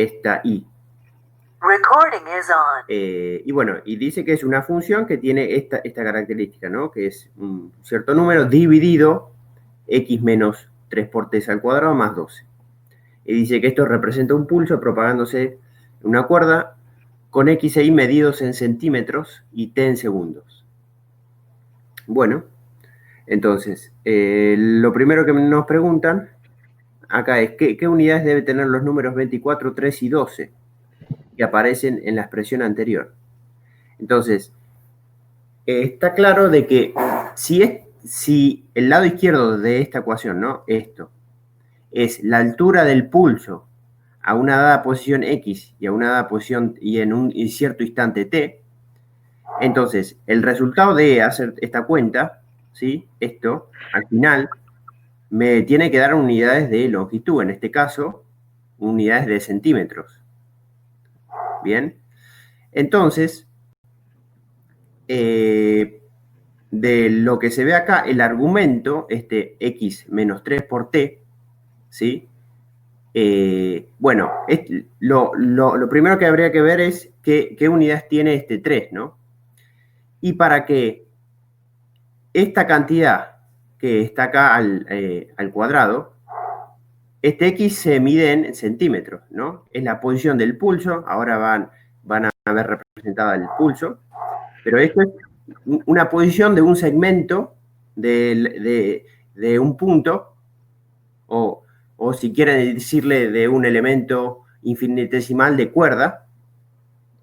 esta y. Recording is on. Y bueno, y dice que es una función que tiene esta característica, ¿no? Que es un cierto número dividido x menos 3 por t al cuadrado más 12. Y dice que esto representa un pulso propagándose en una cuerda con x e y medidos en centímetros y t en segundos. Bueno, entonces, lo primero que nos preguntan acá es ¿qué unidades deben tener los números 24, 3 y 12 que aparecen en la expresión anterior? Entonces, está claro de que si el lado izquierdo de esta ecuación, ¿no? Esto, es la altura del pulso a una dada posición x y a una dada posición y en un cierto instante t, entonces el resultado de hacer esta cuenta, ¿sí? Esto, al final, me tiene que dar unidades de longitud, en este caso, unidades de centímetros. Bien, entonces, de lo que se ve acá, el argumento, este x menos 3 por t, ¿sí? Bueno, lo primero que habría que ver es qué unidades tiene este 3, ¿no? Y para que esta cantidad que está acá al cuadrado, este x se mide en centímetros, ¿no? Es la posición del pulso, ahora van a ver representada el pulso, pero esto es una posición de un segmento de un punto, o si quieren decirle de un elemento infinitesimal de cuerda,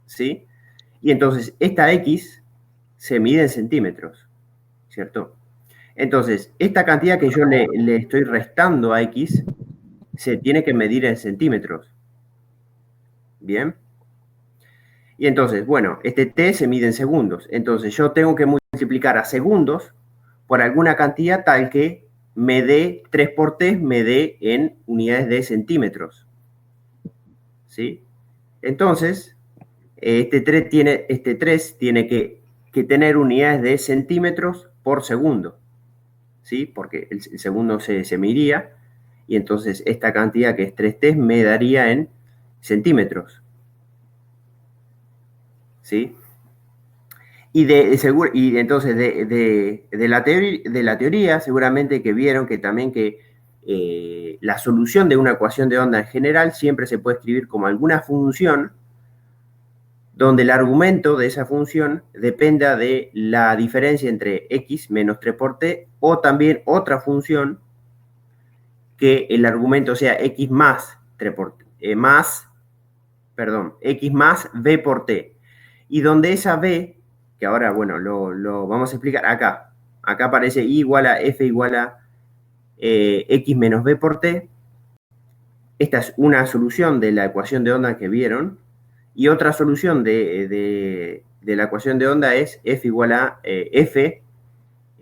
¿sí? Y entonces esta x se mide en centímetros, ¿cierto? Entonces, esta cantidad que yo le estoy restando a x se tiene que medir en centímetros. ¿Bien? Y entonces, bueno, este t se mide en segundos. Entonces, yo tengo que multiplicar a segundos por alguna cantidad tal que me dé 3 por t, me dé en unidades de centímetros. ¿Sí? Entonces, este 3 tiene que tener unidades de centímetros por segundo. ¿Sí? Porque el segundo se mediría. Y entonces esta cantidad que es 3t me daría en centímetros. ¿Sí? Y entonces de la teoría seguramente que vieron que también que la solución de una ecuación de onda en general siempre se puede escribir como alguna función donde el argumento de esa función dependa de la diferencia entre x menos 3 por t, o también otra función que el argumento sea x más 3 por t, x más b por t. Y donde esa b, que ahora, bueno, lo vamos a explicar acá. Acá aparece i igual a f igual a x menos b por t. Esta es una solución de la ecuación de onda que vieron. Y otra solución de la ecuación de onda es f igual a f,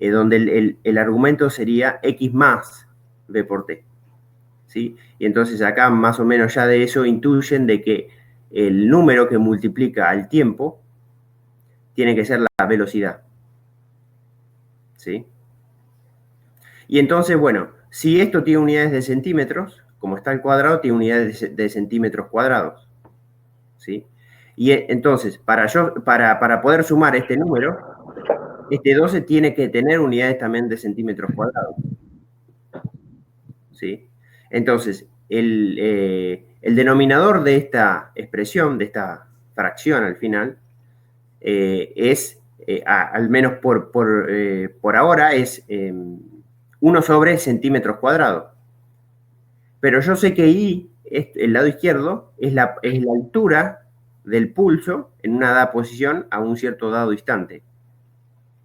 donde el argumento sería x más b por t. ¿Sí? Y entonces acá más o menos ya de eso intuyen de que el número que multiplica al tiempo tiene que ser la velocidad. ¿Sí? Y entonces, bueno, si esto tiene unidades de centímetros, como está el cuadrado, tiene unidades de centímetros cuadrados. ¿Sí? Y entonces, para poder sumar este número, este 12 tiene que tener unidades también de centímetros cuadrados. ¿Sí? Entonces, el denominador de esta expresión, de esta fracción al final, es, al menos por ahora, es 1 sobre centímetros cuadrados. Pero yo sé que I, el lado izquierdo, es la altura del pulso en una dada posición a un cierto dado instante.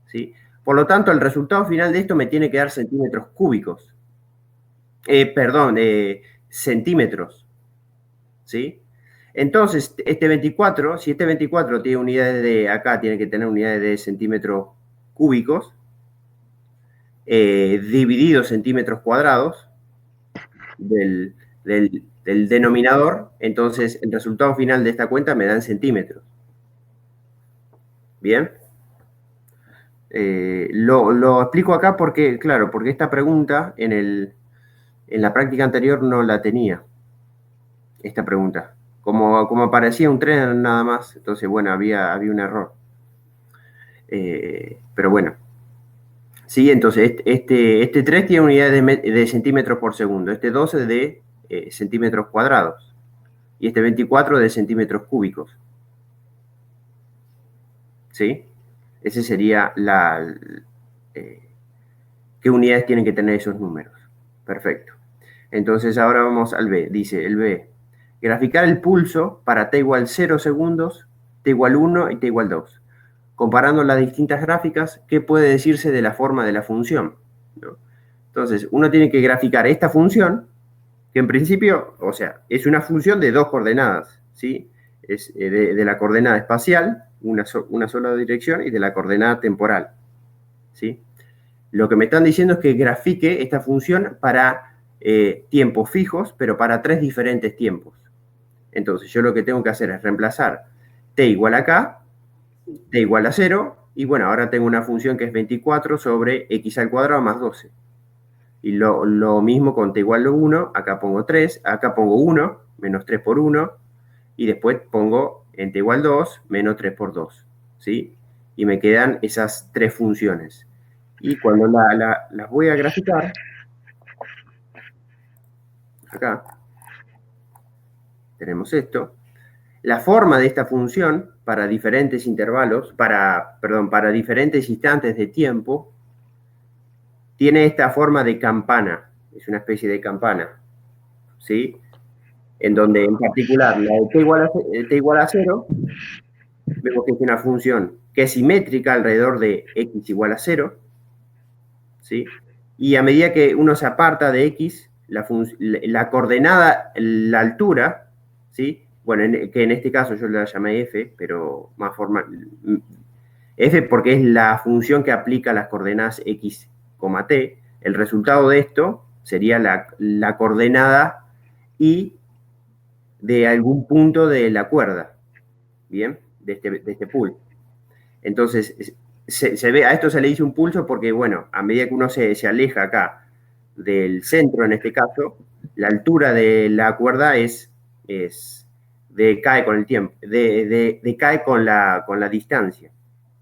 ¿Sí? Por lo tanto, el resultado final de esto me tiene que dar centímetros cúbicos. Perdón, centímetros. ¿Sí? Entonces, este 24, si este 24 tiene unidades de, acá tiene que tener unidades de centímetros cúbicos, divididos centímetros cuadrados del denominador, entonces el resultado final de esta cuenta me da en centímetros. ¿Bien? Lo explico acá porque, claro, porque esta pregunta en la práctica anterior no la tenía. Esta pregunta. como aparecía un tren nada más, entonces, bueno, había un error. Pero bueno. Sí, entonces este 3 tiene unidades de centímetros por segundo, este 12 de centímetros cuadrados y este 24 de centímetros cúbicos. ¿Sí? Ese sería qué unidades tienen que tener esos números. Perfecto. Entonces ahora vamos al B. Dice el B. Graficar el pulso para t igual 0 segundos, t igual 1 y t igual 2. Comparando las distintas gráficas, ¿qué puede decirse de la forma de la función? ¿No? Entonces, uno tiene que graficar esta función, que en principio, o sea, es una función de dos coordenadas, ¿sí? Es de la coordenada espacial, una sola dirección, y de la coordenada temporal, ¿sí? Lo que me están diciendo es que grafique esta función para tiempos fijos, pero para tres diferentes tiempos. Entonces, yo lo que tengo que hacer es reemplazar t igual a k, t igual a 0, y bueno, ahora tengo una función que es 24 sobre x al cuadrado más 12. Y lo mismo con t igual a 1, acá pongo 3, acá pongo 1, menos 3 por 1, y después pongo en t igual 2, menos 3 por 2, ¿sí? Y me quedan esas tres funciones. Y cuando las voy a graficar, acá tenemos esto, la forma de esta función para diferentes intervalos, para diferentes instantes de tiempo, tiene esta forma de campana, es una especie de campana, ¿sí? En donde en particular la de t igual a 0, vemos que es una función que es simétrica alrededor de x igual a 0, ¿sí? Y a medida que uno se aparta de x, la coordenada, la altura, ¿sí? Bueno, que en este caso yo la llamé f, pero más formal, f porque es la función que aplica las coordenadas x, t. El resultado de esto sería la coordenada y de algún punto de la cuerda, ¿bien? De este pulso. Entonces, se ve, a esto se le dice un pulso porque, bueno, a medida que uno se aleja acá del centro, en este caso, la altura de la cuerda decae con el tiempo, decae con la distancia,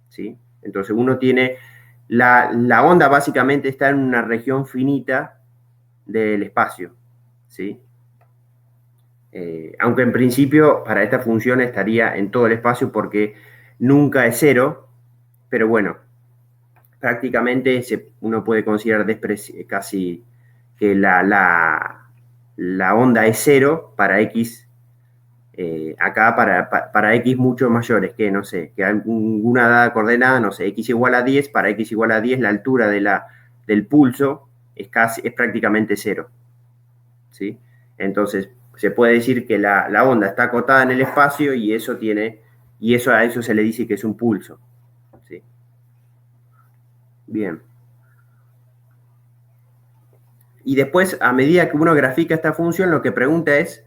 ¿sí? Entonces, uno tiene, la onda básicamente está en una región finita del espacio, ¿sí? Aunque en principio para esta función estaría en todo el espacio porque nunca es cero, pero bueno, prácticamente uno puede considerar casi que la onda es cero para x, acá para x mucho mayores, que no sé, que alguna dada coordenada, no sé, x igual a 10, para x igual a 10 la altura del pulso es prácticamente cero, ¿sí? Entonces, se puede decir que la onda está acotada en el espacio y a eso se le dice que es un pulso, ¿sí? Bien. Y después, a medida que uno grafica esta función, lo que pregunta es,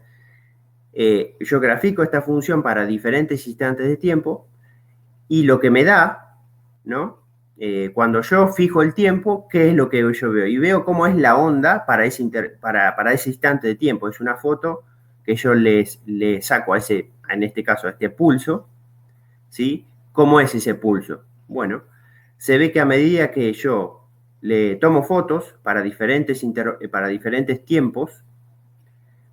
yo grafico esta función para diferentes instantes de tiempo y lo que me da, ¿no? Cuando yo fijo el tiempo, ¿qué es lo que yo veo? Y veo cómo es la onda para ese instante de tiempo. Es una foto que yo le saco en este caso, a este pulso, ¿sí? ¿Cómo es ese pulso? Bueno, se ve que a medida que yo le tomo fotos para diferentes tiempos,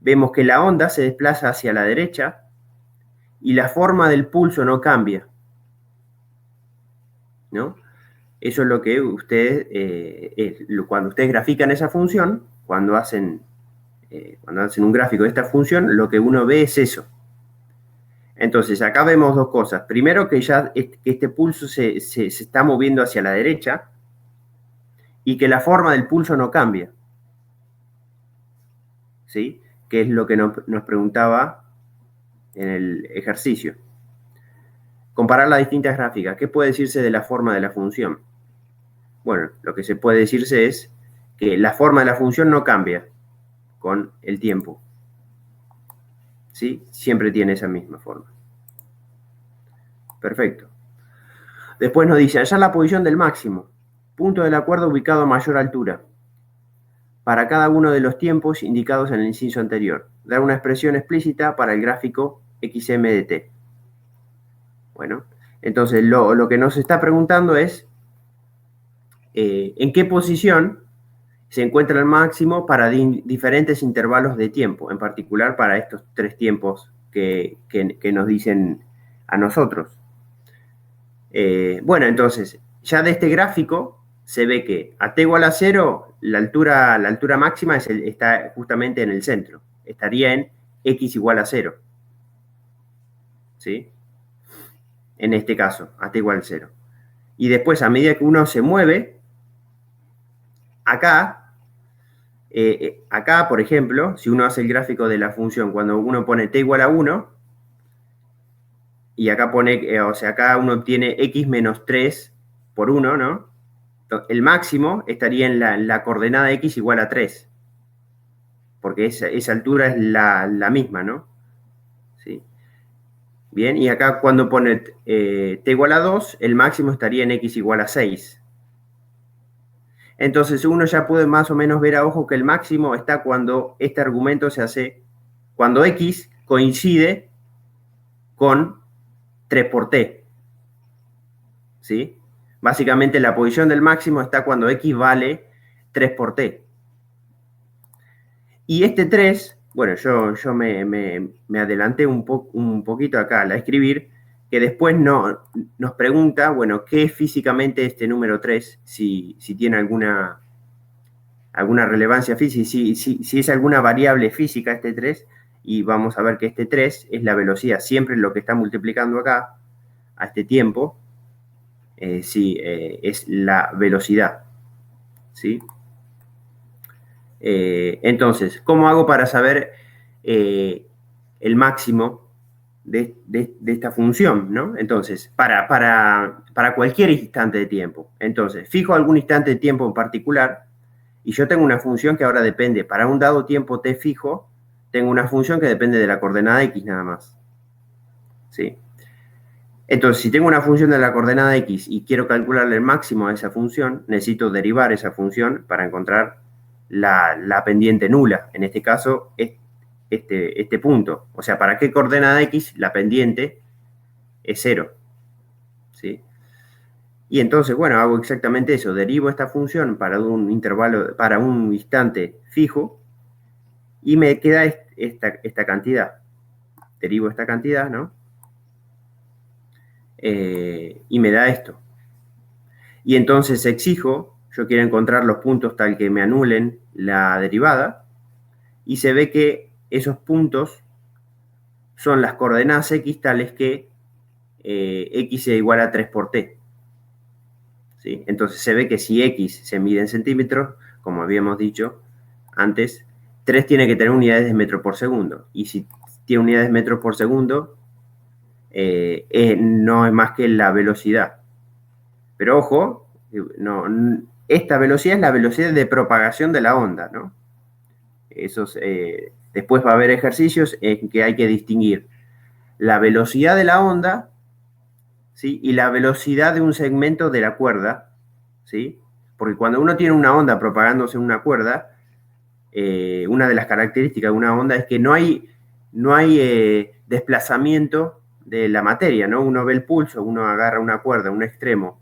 vemos que la onda se desplaza hacia la derecha y la forma del pulso no cambia, ¿no? Eso es lo que cuando ustedes grafican esa función, cuando hacen un gráfico de esta función, lo que uno ve es eso. Entonces, acá vemos dos cosas. Primero, que ya este pulso se está moviendo hacia la derecha y que la forma del pulso no cambia, ¿sí? Que es lo que nos preguntaba en el ejercicio. Comparar las distintas gráficas. ¿Qué puede decirse de la forma de la función? Bueno, lo que se puede decirse es que la forma de la función no cambia con el tiempo, ¿sí? Siempre tiene esa misma forma. Perfecto. Después nos dice, hallar la posición del máximo. Punto de la cuerda ubicado a mayor altura. para cada uno de los tiempos indicados en el inciso anterior. Dar una expresión explícita para el gráfico XM de t. Bueno, entonces lo que nos está preguntando es en qué posición se encuentra el máximo para diferentes intervalos de tiempo, en particular para estos 3 tiempos que nos dicen a nosotros. Bueno, entonces, ya de este gráfico se ve que a t igual a 0, la altura máxima está justamente en el centro. Estaría en x igual a 0. ¿Sí? En este caso, a t igual a 0. Y después, a medida que uno se mueve, acá, por ejemplo, si uno hace el gráfico de la función, cuando uno pone t igual a 1, y acá pone, o sea, acá uno obtiene x menos 3 por 1, ¿no? El máximo estaría en la coordenada x igual a 3, porque esa altura es la misma, ¿no? ¿Sí? Bien, y acá cuando pone t igual a 2, el máximo estaría en x igual a 6. Entonces uno ya puede más o menos ver a ojo que el máximo está cuando este argumento se hace, cuando x coincide con 3 por t. ¿Sí? Básicamente la posición del máximo está cuando x vale 3 por t. Y este 3, bueno, yo me adelanté un poquito acá al escribir, que después nos pregunta, bueno, ¿qué es físicamente este número 3? Si tiene alguna relevancia física, si es alguna variable física este 3, y vamos a ver que este 3 es la velocidad, siempre lo que está multiplicando acá, a este tiempo, es la velocidad, ¿sí? Entonces, ¿cómo hago para saber el máximo de esta función, ¿no? Entonces, para cualquier instante de tiempo. Entonces, fijo algún instante de tiempo en particular y yo tengo una función que ahora depende, para un dado tiempo t fijo, tengo una función que depende de la coordenada x nada más. ¿Sí? Entonces, si tengo una función de la coordenada x y quiero calcularle el máximo a esa función, necesito derivar esa función para encontrar la pendiente nula. En este caso, este punto. O sea, ¿para qué coordenada x la pendiente es 0? ¿Sí? Y entonces, bueno, hago exactamente eso. Derivo esta función para un intervalo, para un instante fijo, y me queda esta cantidad. Derivo esta cantidad, ¿no? Y me da esto. Y entonces exijo, yo quiero encontrar los puntos tal que me anulen la derivada, y se ve que esos puntos son las coordenadas x tales que x es igual a 3 por t. ¿Sí? Entonces se ve que si x se mide en centímetros, como habíamos dicho antes, 3 tiene que tener unidades de metro por segundo. Y si tiene unidades de metro por segundo, no es más que la velocidad. Pero ojo, esta velocidad es la velocidad de propagación de la onda, ¿no? Después va a haber ejercicios en que hay que distinguir la velocidad de la onda, ¿sí? Y la velocidad de un segmento de la cuerda, ¿sí? Porque cuando uno tiene una onda propagándose en una cuerda, una de las características de una onda es que no hay desplazamiento de la materia, ¿no? Uno ve el pulso, uno agarra una cuerda, un extremo,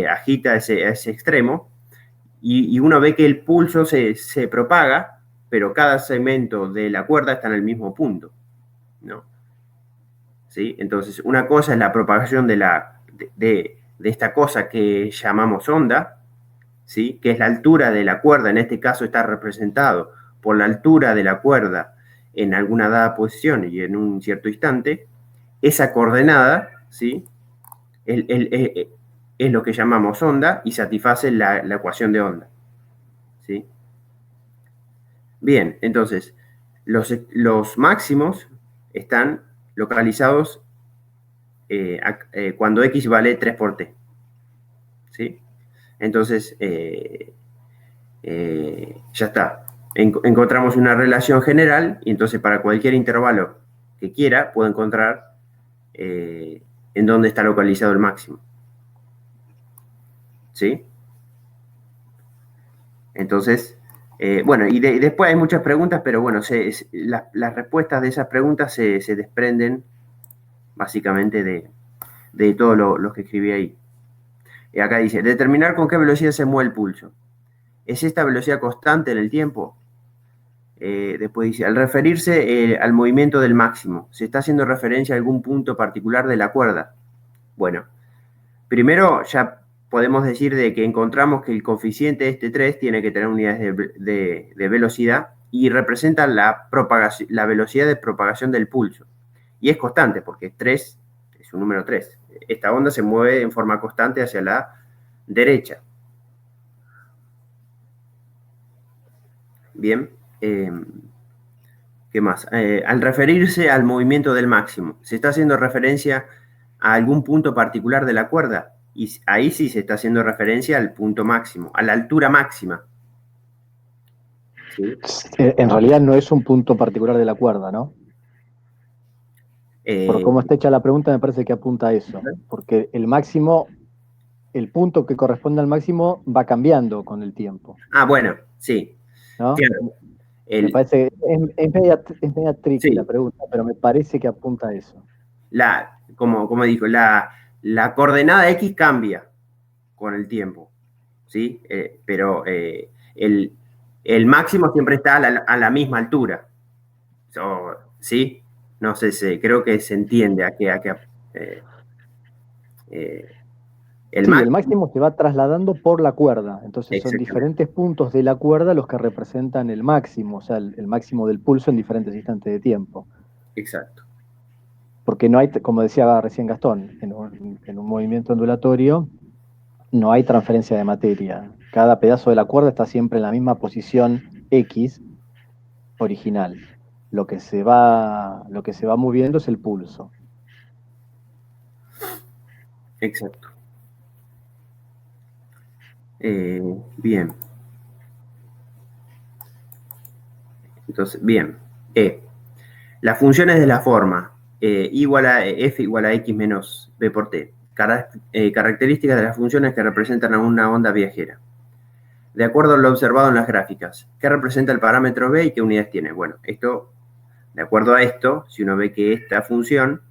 agita ese extremo, y uno ve que el pulso se propaga, pero cada segmento de la cuerda está en el mismo punto, ¿no? ¿Sí? Entonces, una cosa es la propagación de esta cosa que llamamos onda, ¿sí? Que es la altura de la cuerda, en este caso está representado por la altura de la cuerda en alguna dada posición y en un cierto instante. Esa coordenada, ¿sí? Es lo que llamamos onda y satisface la ecuación de onda, ¿sí? Bien, entonces, los máximos están localizados cuando x vale 3 por t, ¿sí? Entonces, ya está. Encontramos una relación general y entonces para cualquier intervalo que quiera puedo encontrar en dónde está localizado el máximo. ¿Sí? Entonces, Bueno, y después hay muchas preguntas, pero bueno, las respuestas de esas preguntas se desprenden básicamente de todo lo que escribí ahí. Y acá dice, determinar con qué velocidad se mueve el pulso. ¿Es esta velocidad constante en el tiempo? Después dice, al referirse al movimiento del máximo, ¿se está haciendo referencia a algún punto particular de la cuerda? Bueno, primero ya podemos decir de que encontramos que el coeficiente este 3 tiene que tener unidades de velocidad y representa la velocidad de propagación del pulso. Y es constante porque 3 es un número 3. Esta onda se mueve en forma constante hacia la derecha. Bien. ¿Qué más? Al referirse al movimiento del máximo, ¿se está haciendo referencia a algún punto particular de la cuerda? Y ahí sí se está haciendo referencia al punto máximo, a la altura máxima. ¿Sí? En realidad no es un punto particular de la cuerda, ¿no? Por Eh, cómo está hecha la pregunta me parece que apunta a eso, porque el máximo, el punto que corresponde al máximo va cambiando con el tiempo, bueno, sí. ¿no? Claro. Me parece, es media tricky la Sí, pregunta, pero me parece que apunta a eso. como dijo, la coordenada X cambia con el tiempo, ¿sí? Pero el máximo siempre está a la misma altura. ¿Sí? No sé, creo que se entiende eh, eh, el Sí, el máximo. máximo se va trasladando por la cuerda, entonces son Exactamente, diferentes puntos de la cuerda los que representan el máximo, o sea, el máximo del pulso en diferentes instantes de tiempo. exacto, Porque no hay, como decía recién Gastón, en un movimiento ondulatorio no hay transferencia de materia. Cada pedazo de la cuerda está siempre en la misma posición X original. Lo que se va moviendo es el pulso. exacto. Bien, entonces, bien. Las funciones de la forma igual a f igual a x menos b por t. Características de las funciones que representan a una onda viajera. De acuerdo a lo observado en las gráficas, ¿qué representa el parámetro b y qué unidades tiene? Bueno, de acuerdo a esto, si uno ve que esta función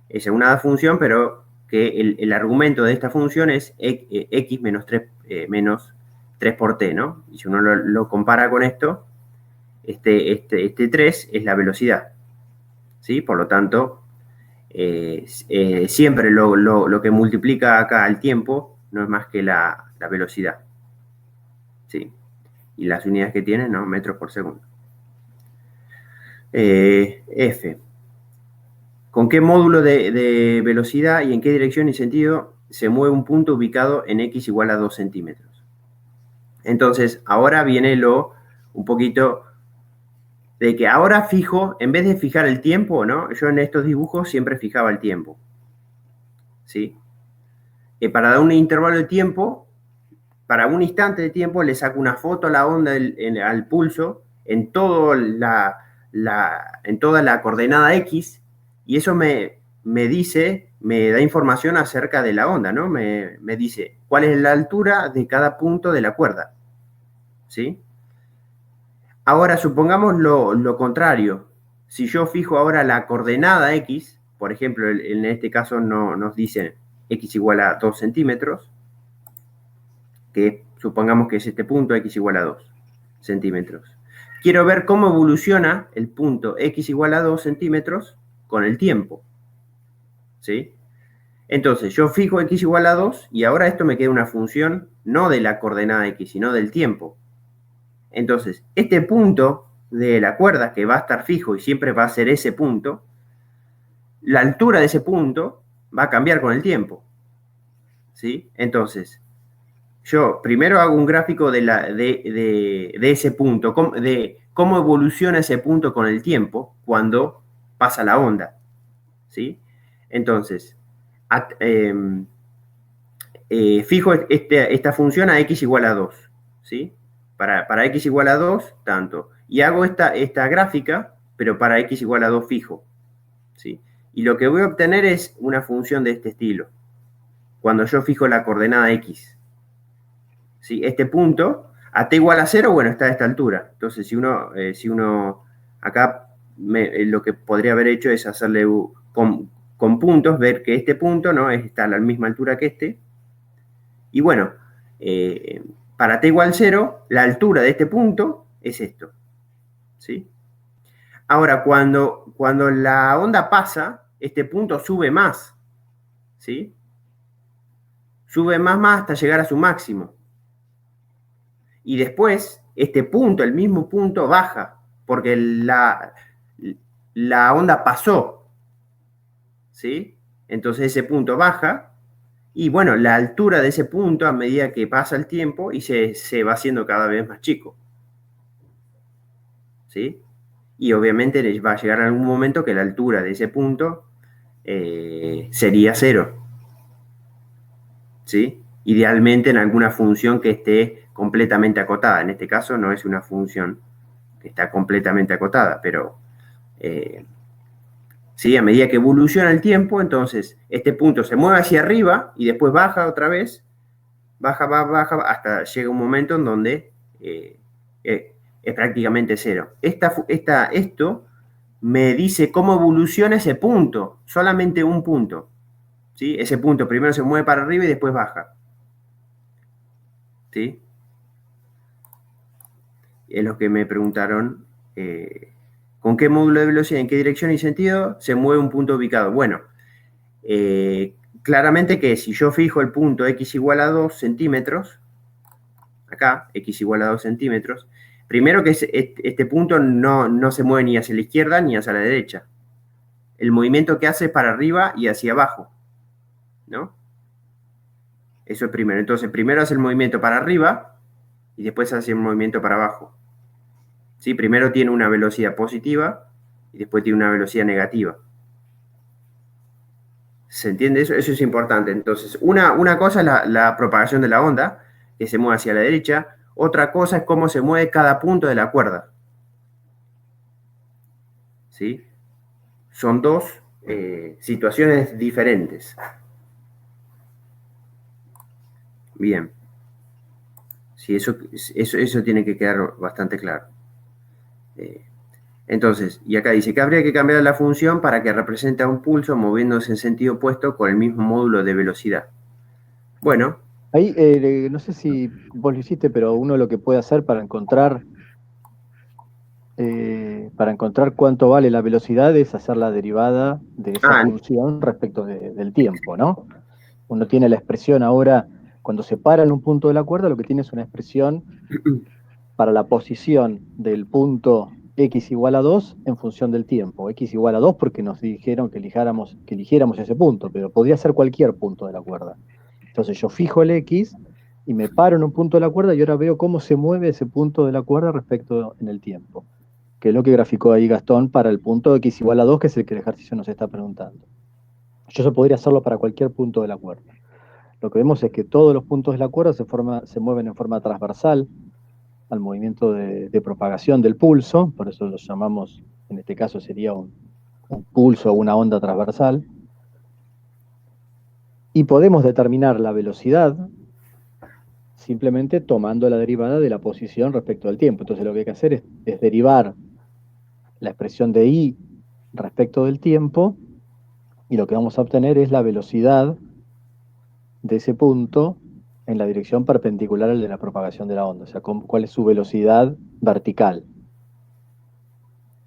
es una función, pero que el argumento de esta función es x menos 3 por t, ¿no? Y si uno lo compara con esto, este 3 es la velocidad, ¿sí? Por lo tanto, siempre lo que multiplica acá al tiempo no es más que la velocidad, ¿sí? Y las unidades que tiene, ¿no? Metros por segundo. F. ¿Con qué módulo de velocidad y en qué dirección y sentido se mueve un punto ubicado en x igual a 2 centímetros? Entonces, ahora viene un poquito de que ahora fijo, en vez de fijar el tiempo, ¿no? Yo en estos dibujos siempre fijaba el tiempo, ¿sí? Para dar un intervalo de tiempo, para un instante de tiempo, le saco una foto a la onda al pulso en, en toda la coordenada X y eso me da información acerca de la onda, ¿no? Me dice cuál es la altura de cada punto de la cuerda, ¿sí? Ahora supongamos lo contrario. Si yo fijo ahora la coordenada X, por ejemplo, en este caso nos dice X igual a 2 centímetros, que supongamos que es este punto X igual a 2 centímetros. Quiero ver cómo evoluciona el punto X igual a 2 centímetros con el tiempo, ¿sí? Entonces, yo fijo X igual a 2 y ahora esto me queda una función no de la coordenada X, sino del tiempo. Entonces, este punto de la cuerda, que va a estar fijo y siempre va a ser ese punto, la altura de ese punto va a cambiar con el tiempo, ¿sí? Entonces, yo primero hago un gráfico de ese punto, de cómo evoluciona ese punto con el tiempo cuando pasa la onda, ¿sí? Entonces, fijo esta función a x igual a 2, ¿sí? Para x igual a 2, tanto. Y hago esta gráfica, pero para x igual a 2 fijo, ¿sí? Y lo que voy a obtener es una función de este estilo, cuando yo fijo la coordenada x, ¿sí? Este punto, A t igual a 0, bueno, está a esta altura. Entonces, si uno acá lo que podría haber hecho es hacerle con puntos, ver que este punto, ¿no?, está a la misma altura que este. Y bueno, para t igual 0, la altura de este punto es esto, ¿sí? Ahora, cuando la onda pasa, este punto sube más, ¿sí? Sube más hasta llegar a su máximo. Y después, este punto, el mismo punto, baja, porque la onda pasó, ¿sí? Entonces ese punto baja, y bueno, la altura de ese punto a medida que pasa el tiempo y se va haciendo cada vez más chico, ¿sí? Y obviamente va a llegar algún momento que la altura de ese punto sería 0, ¿sí? Idealmente en alguna función que esté completamente acotada. En este caso no es una función que está completamente acotada, pero ¿sí? A medida que evoluciona el tiempo, entonces este punto se mueve hacia arriba y después baja otra vez, baja, hasta llega un momento en donde es prácticamente 0. Esto me dice cómo evoluciona ese punto, solamente un punto, ¿sí? Ese punto primero se mueve para arriba y después baja, ¿sí? Es lo que me preguntaron, ¿con qué módulo de velocidad, en qué dirección y sentido se mueve un punto ubicado? Bueno, claramente que si yo fijo el punto x igual a 2 centímetros, acá, x igual a 2 centímetros, primero que este punto no se mueve ni hacia la izquierda ni hacia la derecha. El movimiento que hace es para arriba y hacia abajo, ¿no? Eso es primero. Entonces, primero hace el movimiento para arriba y después hace el movimiento para abajo. ¿Sí? Primero tiene una velocidad positiva y después tiene una velocidad negativa. ¿Se entiende eso? Eso es importante. Entonces, una cosa es la propagación de la onda, que se mueve hacia la derecha. Otra cosa es cómo se mueve cada punto de la cuerda. ¿Sí? Son dos situaciones diferentes. Bien. Sí, eso tiene que quedar bastante claro. Entonces, y acá dice que habría que cambiar la función para que represente a un pulso moviéndose en sentido opuesto con el mismo módulo de velocidad. Bueno. Ahí, no sé si vos lo hiciste, pero uno lo que puede hacer para encontrar cuánto vale la velocidad es hacer la derivada de esa función respecto del tiempo, ¿no? Uno tiene la expresión ahora, cuando se para en un punto de la cuerda, lo que tiene es una expresión para la posición del punto x igual a 2 en función del tiempo. X igual a 2 porque nos dijeron que eligiéramos ese punto, pero podría ser cualquier punto de la cuerda. Entonces yo fijo el x y me paro en un punto de la cuerda y ahora veo cómo se mueve ese punto de la cuerda respecto en el tiempo, que es lo que graficó ahí Gastón para el punto x igual a 2, que es el que el ejercicio nos está preguntando. Yo eso podría hacerlo para cualquier punto de la cuerda. Lo que vemos es que todos los puntos de la cuerda se mueven en forma transversal al movimiento de propagación del pulso, por eso lo llamamos, en este caso sería un pulso o una onda transversal, y podemos determinar la velocidad simplemente tomando la derivada de la posición respecto al tiempo. Entonces lo que hay que hacer es derivar la expresión de I respecto del tiempo, y lo que vamos a obtener es la velocidad de ese punto en la dirección perpendicular al de la propagación de la onda, o sea, cuál es su velocidad vertical.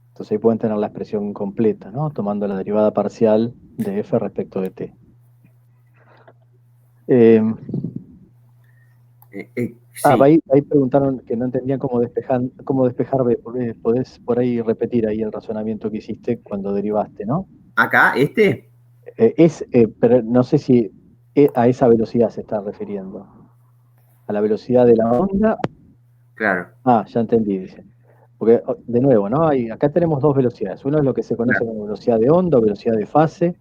Entonces ahí pueden tener la expresión completa, ¿no? Tomando la derivada parcial de f respecto de t. Sí. Ahí preguntaron que no entendían cómo despejar b. Podés por ahí repetir ahí el razonamiento que hiciste cuando derivaste, ¿no? ¿Acá? Pero no sé si a esa velocidad se está refiriendo. ¿A la velocidad de la onda? Claro. Ya entendí, dice. Porque, de nuevo, ¿no? Acá tenemos dos velocidades. Una es lo que se conoce como velocidad de onda o velocidad de fase,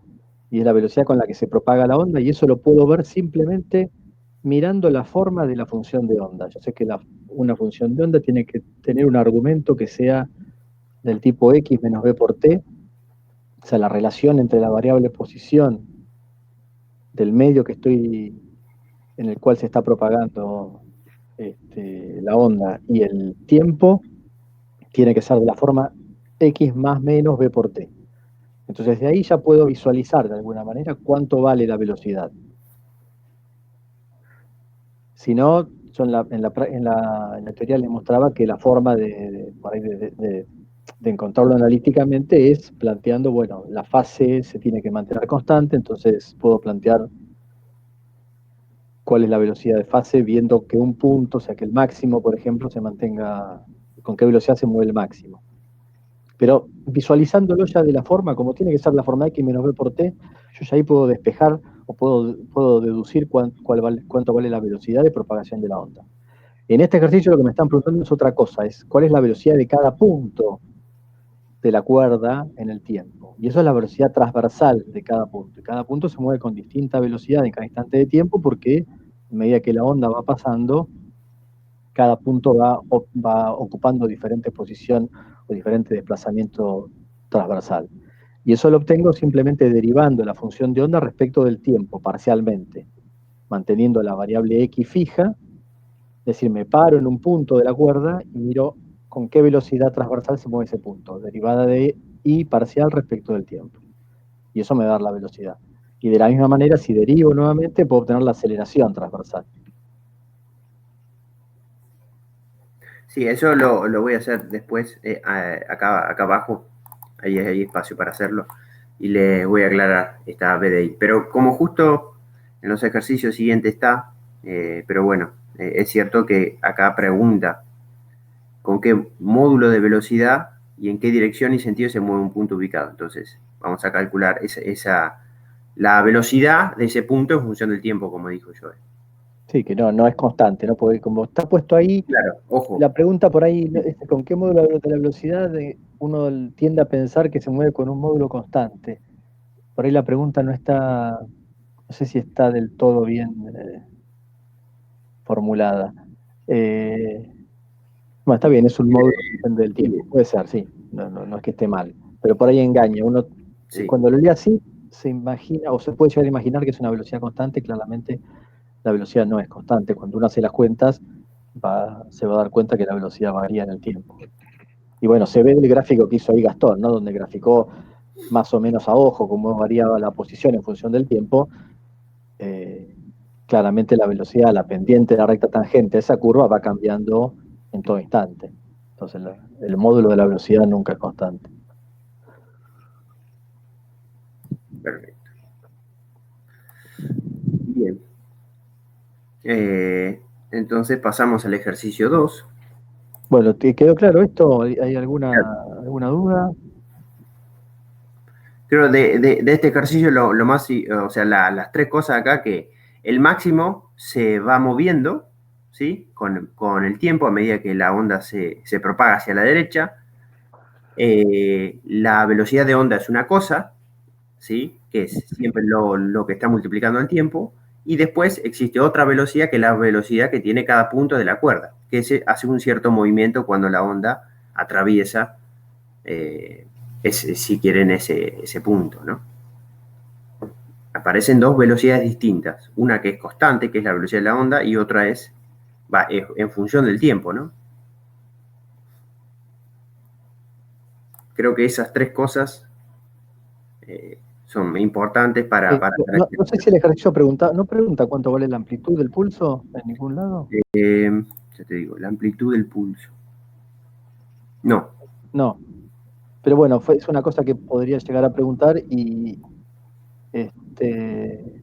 y es la velocidad con la que se propaga la onda, y eso lo puedo ver simplemente mirando la forma de la función de onda. Yo sé que una función de onda tiene que tener un argumento que sea del tipo x menos b por t, o sea, la relación entre la variable posición del medio en el cual se está propagando la onda y el tiempo tiene que ser de la forma x más menos b por t. Entonces de ahí ya puedo visualizar de alguna manera cuánto vale la velocidad. Si no, yo en la teoría les mostraba que la forma de encontrarlo analíticamente es planteando, bueno, la fase se tiene que mantener constante, entonces puedo plantear cuál es la velocidad de fase viendo que un punto, o sea, que el máximo, por ejemplo, se mantenga, con qué velocidad se mueve el máximo. Pero visualizándolo ya de la forma, como tiene que ser la forma x menos b por t, yo ya ahí puedo despejar o puedo deducir cuánto vale la velocidad de propagación de la onda. En este ejercicio lo que me están preguntando es otra cosa, es cuál es la velocidad de cada punto de la cuerda en el tiempo. Y eso es la velocidad transversal de cada punto. Y cada punto se mueve con distinta velocidad en cada instante de tiempo porque a medida que la onda va pasando, cada punto va ocupando diferente posición o diferente desplazamiento transversal. Y eso lo obtengo simplemente derivando la función de onda respecto del tiempo, parcialmente, manteniendo la variable x fija, es decir, me paro en un punto de la cuerda y miro con qué velocidad transversal se mueve ese punto, derivada de y parcial respecto del tiempo. Y eso me da la velocidad. Y de la misma manera, si derivo nuevamente, puedo obtener la aceleración transversal. Sí, eso lo voy a hacer después, acá abajo, ahí hay espacio para hacerlo, y le voy a aclarar esta BDI. Pero como justo en los ejercicios siguientes está, pero bueno, es cierto que acá pregunta con qué módulo de velocidad y en qué dirección y sentido se mueve un punto ubicado. Entonces, vamos a calcular la velocidad de ese punto en función del tiempo, como dijo Joel. Sí, que no es constante, ¿no? Porque como está puesto ahí, Claro, ojo. la pregunta por ahí, ¿con qué módulo de la velocidad uno tiende a pensar que se mueve con un módulo constante? Por ahí la pregunta no sé si está del todo bien formulada. Bueno, está bien, es un módulo que depende del tiempo, puede ser, sí, no es que esté mal, pero por ahí engaña. Uno, Sí. cuando lo lee así, se imagina, o se puede llegar a imaginar que es una velocidad constante, claramente la velocidad no es constante. Cuando uno hace las cuentas, se va a dar cuenta que la velocidad varía en el tiempo. Y bueno, se ve el gráfico que hizo ahí Gastón, ¿no? Donde graficó más o menos a ojo cómo variaba la posición en función del tiempo. Claramente la velocidad, la pendiente de la recta tangente, esa curva va cambiando en todo instante. Entonces el módulo de la velocidad nunca es constante. Perfecto. Bien. Entonces pasamos al ejercicio 2. Bueno, ¿te quedó claro esto? ¿Hay alguna duda? Creo de este ejercicio lo más, o sea, las tres cosas acá que el máximo se va moviendo, ¿sí? Con el tiempo a medida que la onda se propaga hacia la derecha. La velocidad de onda es una cosa, ¿sí? Que es siempre lo que está multiplicando el tiempo. Y después existe otra velocidad que es la velocidad que tiene cada punto de la cuerda, que hace un cierto movimiento cuando la onda atraviesa, si quieren, ese punto, ¿no? Aparecen dos velocidades distintas, una que es constante, que es la velocidad de la onda, y otra es en función del tiempo, ¿no? Creo que esas tres cosas son importantes para No sé si el ejercicio no pregunta cuánto vale la amplitud del pulso en ningún lado. ya te digo, la amplitud del pulso. No. No, pero bueno, es una cosa que podría llegar a preguntar y en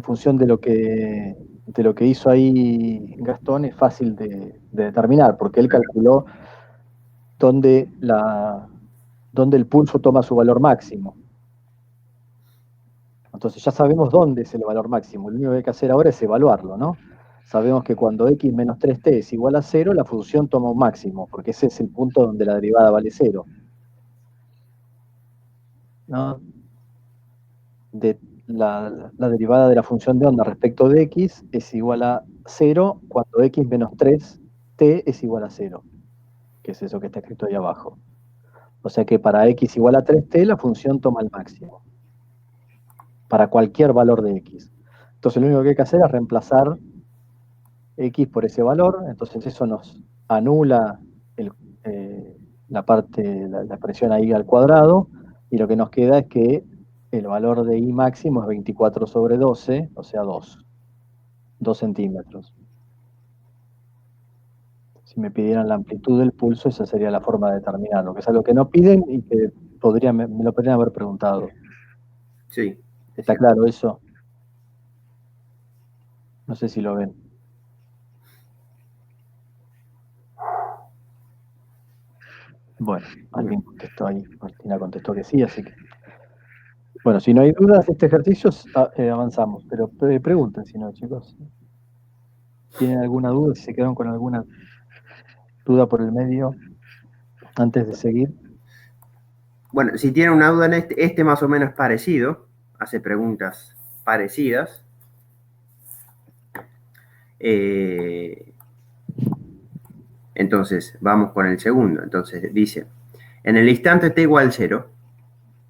función de lo que hizo ahí Gastón es fácil de determinar, porque él calculó dónde el pulso toma su valor máximo. Entonces ya sabemos dónde es el valor máximo. Lo único que hay que hacer ahora es evaluarlo, ¿no? Sabemos que cuando x menos 3t es igual a 0, la función toma un máximo, porque ese es el punto donde la derivada vale 0. ¿No? La derivada de la función de onda respecto de x es igual a 0 cuando x menos 3t es igual a 0, que es eso que está escrito ahí abajo. O sea que para x igual a 3t la función toma el máximo, para cualquier valor de x. Entonces lo único que hay que hacer es reemplazar X por ese valor, entonces eso nos anula la expresión ahí al cuadrado, y lo que nos queda es que el valor de I máximo es 24 sobre 12, o sea 2 centímetros. Si me pidieran la amplitud del pulso, esa sería la forma de determinarlo, que es algo que no piden y que me lo podrían haber preguntado. Sí. ¿Está claro eso? No sé si lo ven. Bueno, alguien contestó ahí, Martina contestó que sí, así que... Bueno, si no hay dudas de este ejercicio, avanzamos, pero pregunten si no, chicos. ¿Tienen alguna duda? Si se quedaron con alguna duda por el medio, antes de seguir. Bueno, si tienen una duda en este más o menos parecido, hace preguntas parecidas. Entonces, vamos con el segundo. Entonces, dice, en el instante t igual 0,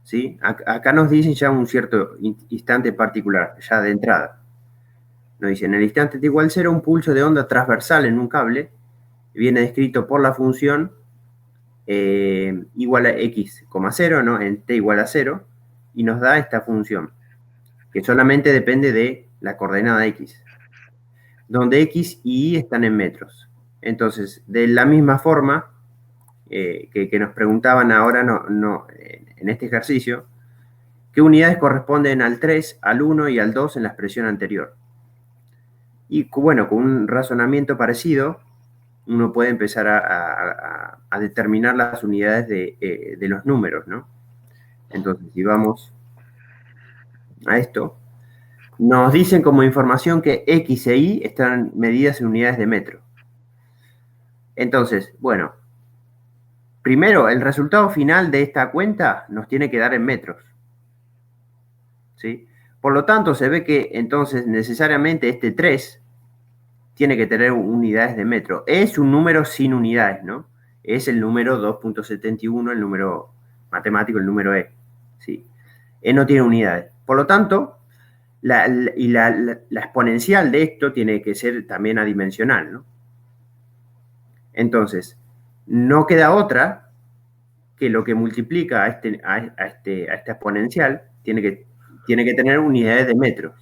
¿sí? Acá nos dicen ya un cierto instante particular, ya de entrada. Nos dicen, en el instante t igual 0, un pulso de onda transversal en un cable viene descrito por la función igual a x, 0, ¿no? En t igual a 0, y nos da esta función, que solamente depende de la coordenada x, donde x y y están en metros. Entonces, de la misma forma que nos preguntaban ahora en este ejercicio, ¿qué unidades corresponden al 3, al 1 y al 2 en la expresión anterior? Y bueno, con un razonamiento parecido, uno puede empezar a determinar las unidades de los números, ¿no? Entonces, si vamos a esto, nos dicen como información que X e Y están medidas en unidades de metro. Entonces, bueno, primero, el resultado final de esta cuenta nos tiene que dar en metros, ¿sí? Por lo tanto, se ve que entonces necesariamente este 3 tiene que tener unidades de metro. Es un número sin unidades, ¿no? Es el número 2.71, el número matemático, el número E, ¿sí? E no tiene unidades. Por lo tanto, la exponencial de esto tiene que ser también adimensional, ¿no? Entonces, no queda otra que lo que multiplica a esta exponencial tiene que tener unidades de metros.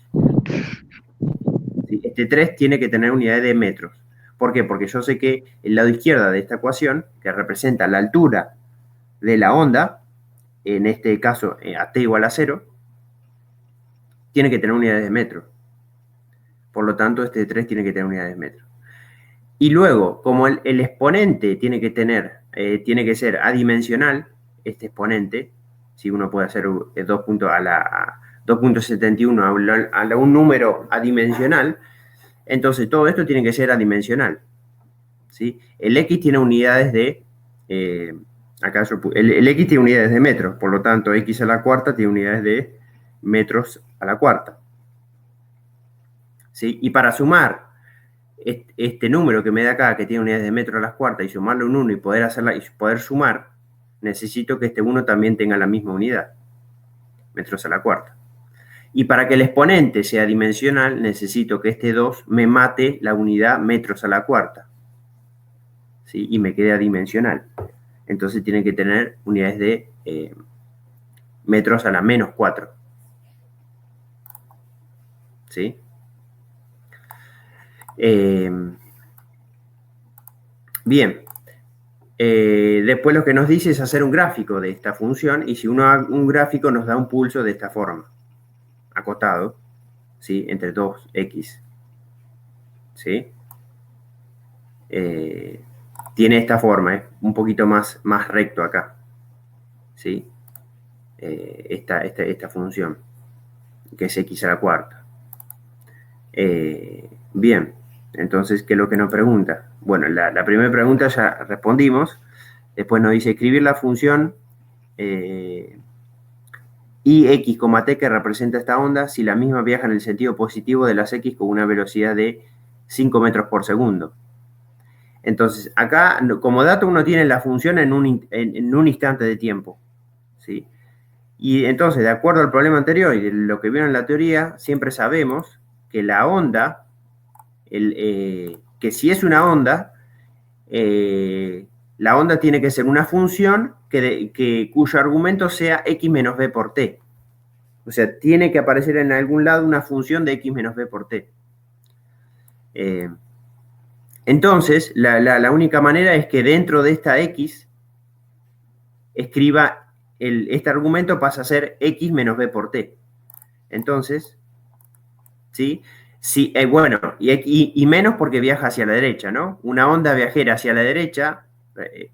¿Sí? Este 3 tiene que tener unidades de metros. ¿Por qué? Porque yo sé que el lado izquierdo de esta ecuación, que representa la altura de la onda, en este caso a t igual a 0, tiene que tener unidades de metros. Por lo tanto, este 3 tiene que tener unidades de metros. Y luego, como el exponente tiene que ser adimensional, este exponente, si uno puede hacer 2.71 a un número adimensional, entonces todo esto tiene que ser adimensional, ¿sí? El X tiene unidades de, el X tiene unidades de metros, por lo tanto X a la cuarta tiene unidades de metros a la cuarta, ¿sí? Y para sumar este número que me da acá, que tiene unidades de metro a la cuarta, y sumarle un 1 y poder sumar, necesito que este 1 también tenga la misma unidad, metros a la cuarta. Y para que el exponente sea dimensional, necesito que este 2 me mate la unidad metros a la cuarta, ¿sí? Y me quede adimensional. Entonces tiene que tener unidades de metros a la menos 4, ¿sí? Bien. Después lo que nos dice es hacer un gráfico de esta función, y si uno hace un gráfico nos da un pulso de esta forma, acotado, ¿sí? Entre 2x, ¿sí? Tiene esta forma, un poquito más recto acá, ¿sí? Esta función, que es x a la cuarta. Bien, entonces, ¿qué es lo que nos pregunta? Bueno, la primera pregunta ya respondimos. Después nos dice escribir la función ix, t que representa esta onda si la misma viaja en el sentido positivo de las x con una velocidad de 5 metros por segundo. Entonces, acá, como dato, uno tiene la función en un instante de tiempo, ¿sí? Y entonces, de acuerdo al problema anterior y de lo que vieron en la teoría, siempre sabemos que la onda que si es una onda, la onda tiene que ser una función cuyo argumento sea x menos b por t. O sea, tiene que aparecer en algún lado una función de x menos b por t. Entonces, la única manera es que dentro de esta x escriba este argumento pasa a ser x menos b por t. Entonces, ¿sí? Sí, bueno, y menos porque viaja hacia la derecha, ¿no? Una onda viajera hacia la derecha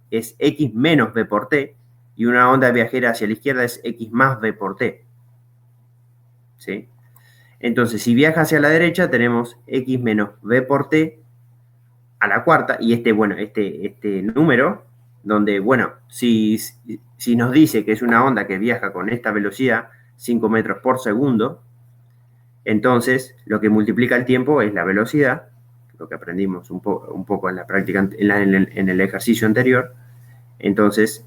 es x menos b por t, y una onda viajera hacia la izquierda es x más b por t. ¿Sí? Entonces, si viaja hacia la derecha, tenemos x menos b por t a la cuarta, y este número, donde, bueno, si nos dice que es una onda que viaja con esta velocidad, 5 metros por segundo, entonces lo que multiplica el tiempo es la velocidad, lo que aprendimos un poco en la práctica, en el ejercicio anterior. Entonces,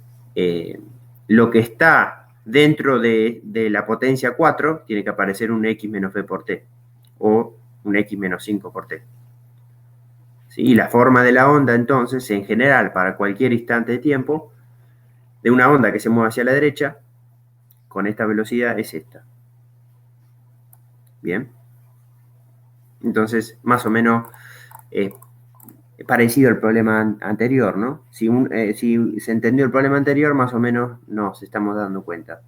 lo que está dentro de la potencia 4 tiene que aparecer un x menos b por t, o un x menos 5 por t. ¿Sí? Y la forma de la onda, entonces, en general, para cualquier instante de tiempo, de una onda que se mueve hacia la derecha, con esta velocidad, es esta. Bien. Entonces, más o menos parecido al problema anterior, ¿no? Si se entendió el problema anterior, más o menos nos estamos dando cuenta.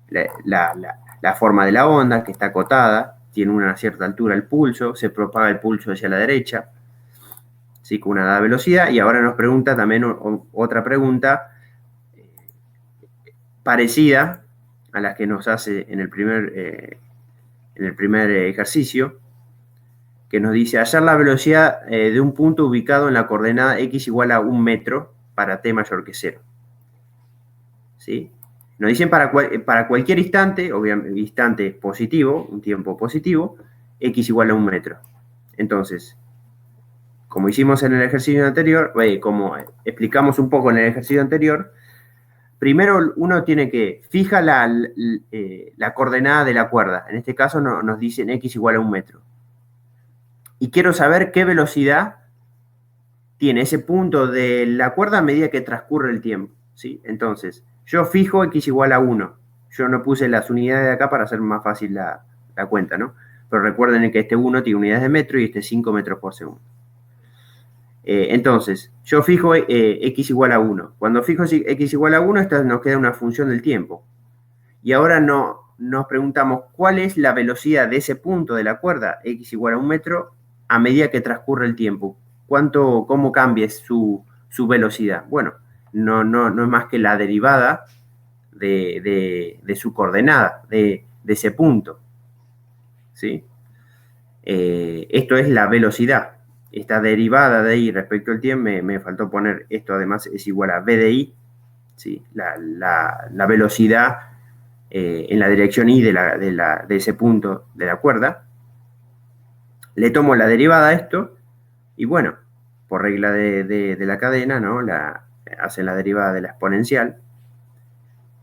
La forma de la onda, que está acotada, tiene una cierta altura el pulso, se propaga el pulso hacia la derecha, ¿sí? Con una dada velocidad. Y ahora nos pregunta también otra pregunta parecida a la que nos hace en el primer ejercicio, que nos dice hallar la velocidad de un punto ubicado en la coordenada x igual a 1 metro para t mayor que 0. ¿Sí? Nos dicen para cualquier instante, obviamente instante positivo, un tiempo positivo, x igual a 1 metro. Entonces, como hicimos en el ejercicio anterior, como explicamos un poco en el ejercicio anterior, primero uno tiene que fijar la coordenada de la cuerda. En este caso nos dicen x igual a 1 metro. Y quiero saber qué velocidad tiene ese punto de la cuerda a medida que transcurre el tiempo, ¿sí? Entonces, yo fijo x igual a 1. Yo no puse las unidades de acá para hacer más fácil la cuenta, ¿no? Pero recuerden que este 1 tiene unidades de metro y este 5 metros por segundo. Entonces, yo fijo x igual a 1. Cuando fijo x igual a 1, esta nos queda una función del tiempo. Y ahora nos preguntamos cuál es la velocidad de ese punto de la cuerda, x igual a 1 metro, a medida que transcurre el tiempo. ¿Cómo cambia su velocidad? Bueno, no es más que la derivada de su coordenada, de ese punto. ¿Sí? Esto es la velocidad. Esta derivada de i respecto al tiempo, me faltó poner esto, además es igual a b de i, ¿sí? La velocidad en la dirección i de ese punto de la cuerda. Le tomo la derivada a esto y bueno, por regla de la cadena, ¿no? Hacen la derivada de la exponencial,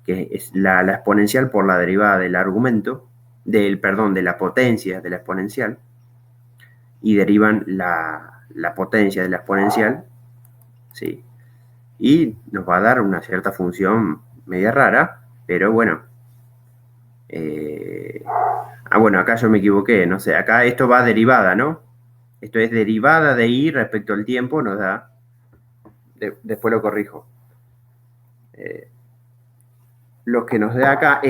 que es la exponencial por la derivada del argumento, de la potencia de la exponencial, y derivan la potencia de la exponencial, ¿sí? Y nos va a dar una cierta función media rara, pero bueno. Bueno, acá yo me equivoqué, no sé, acá esto va derivada, ¿no? Esto es derivada de i respecto al tiempo, nos da, después lo corrijo. Lo que nos da acá,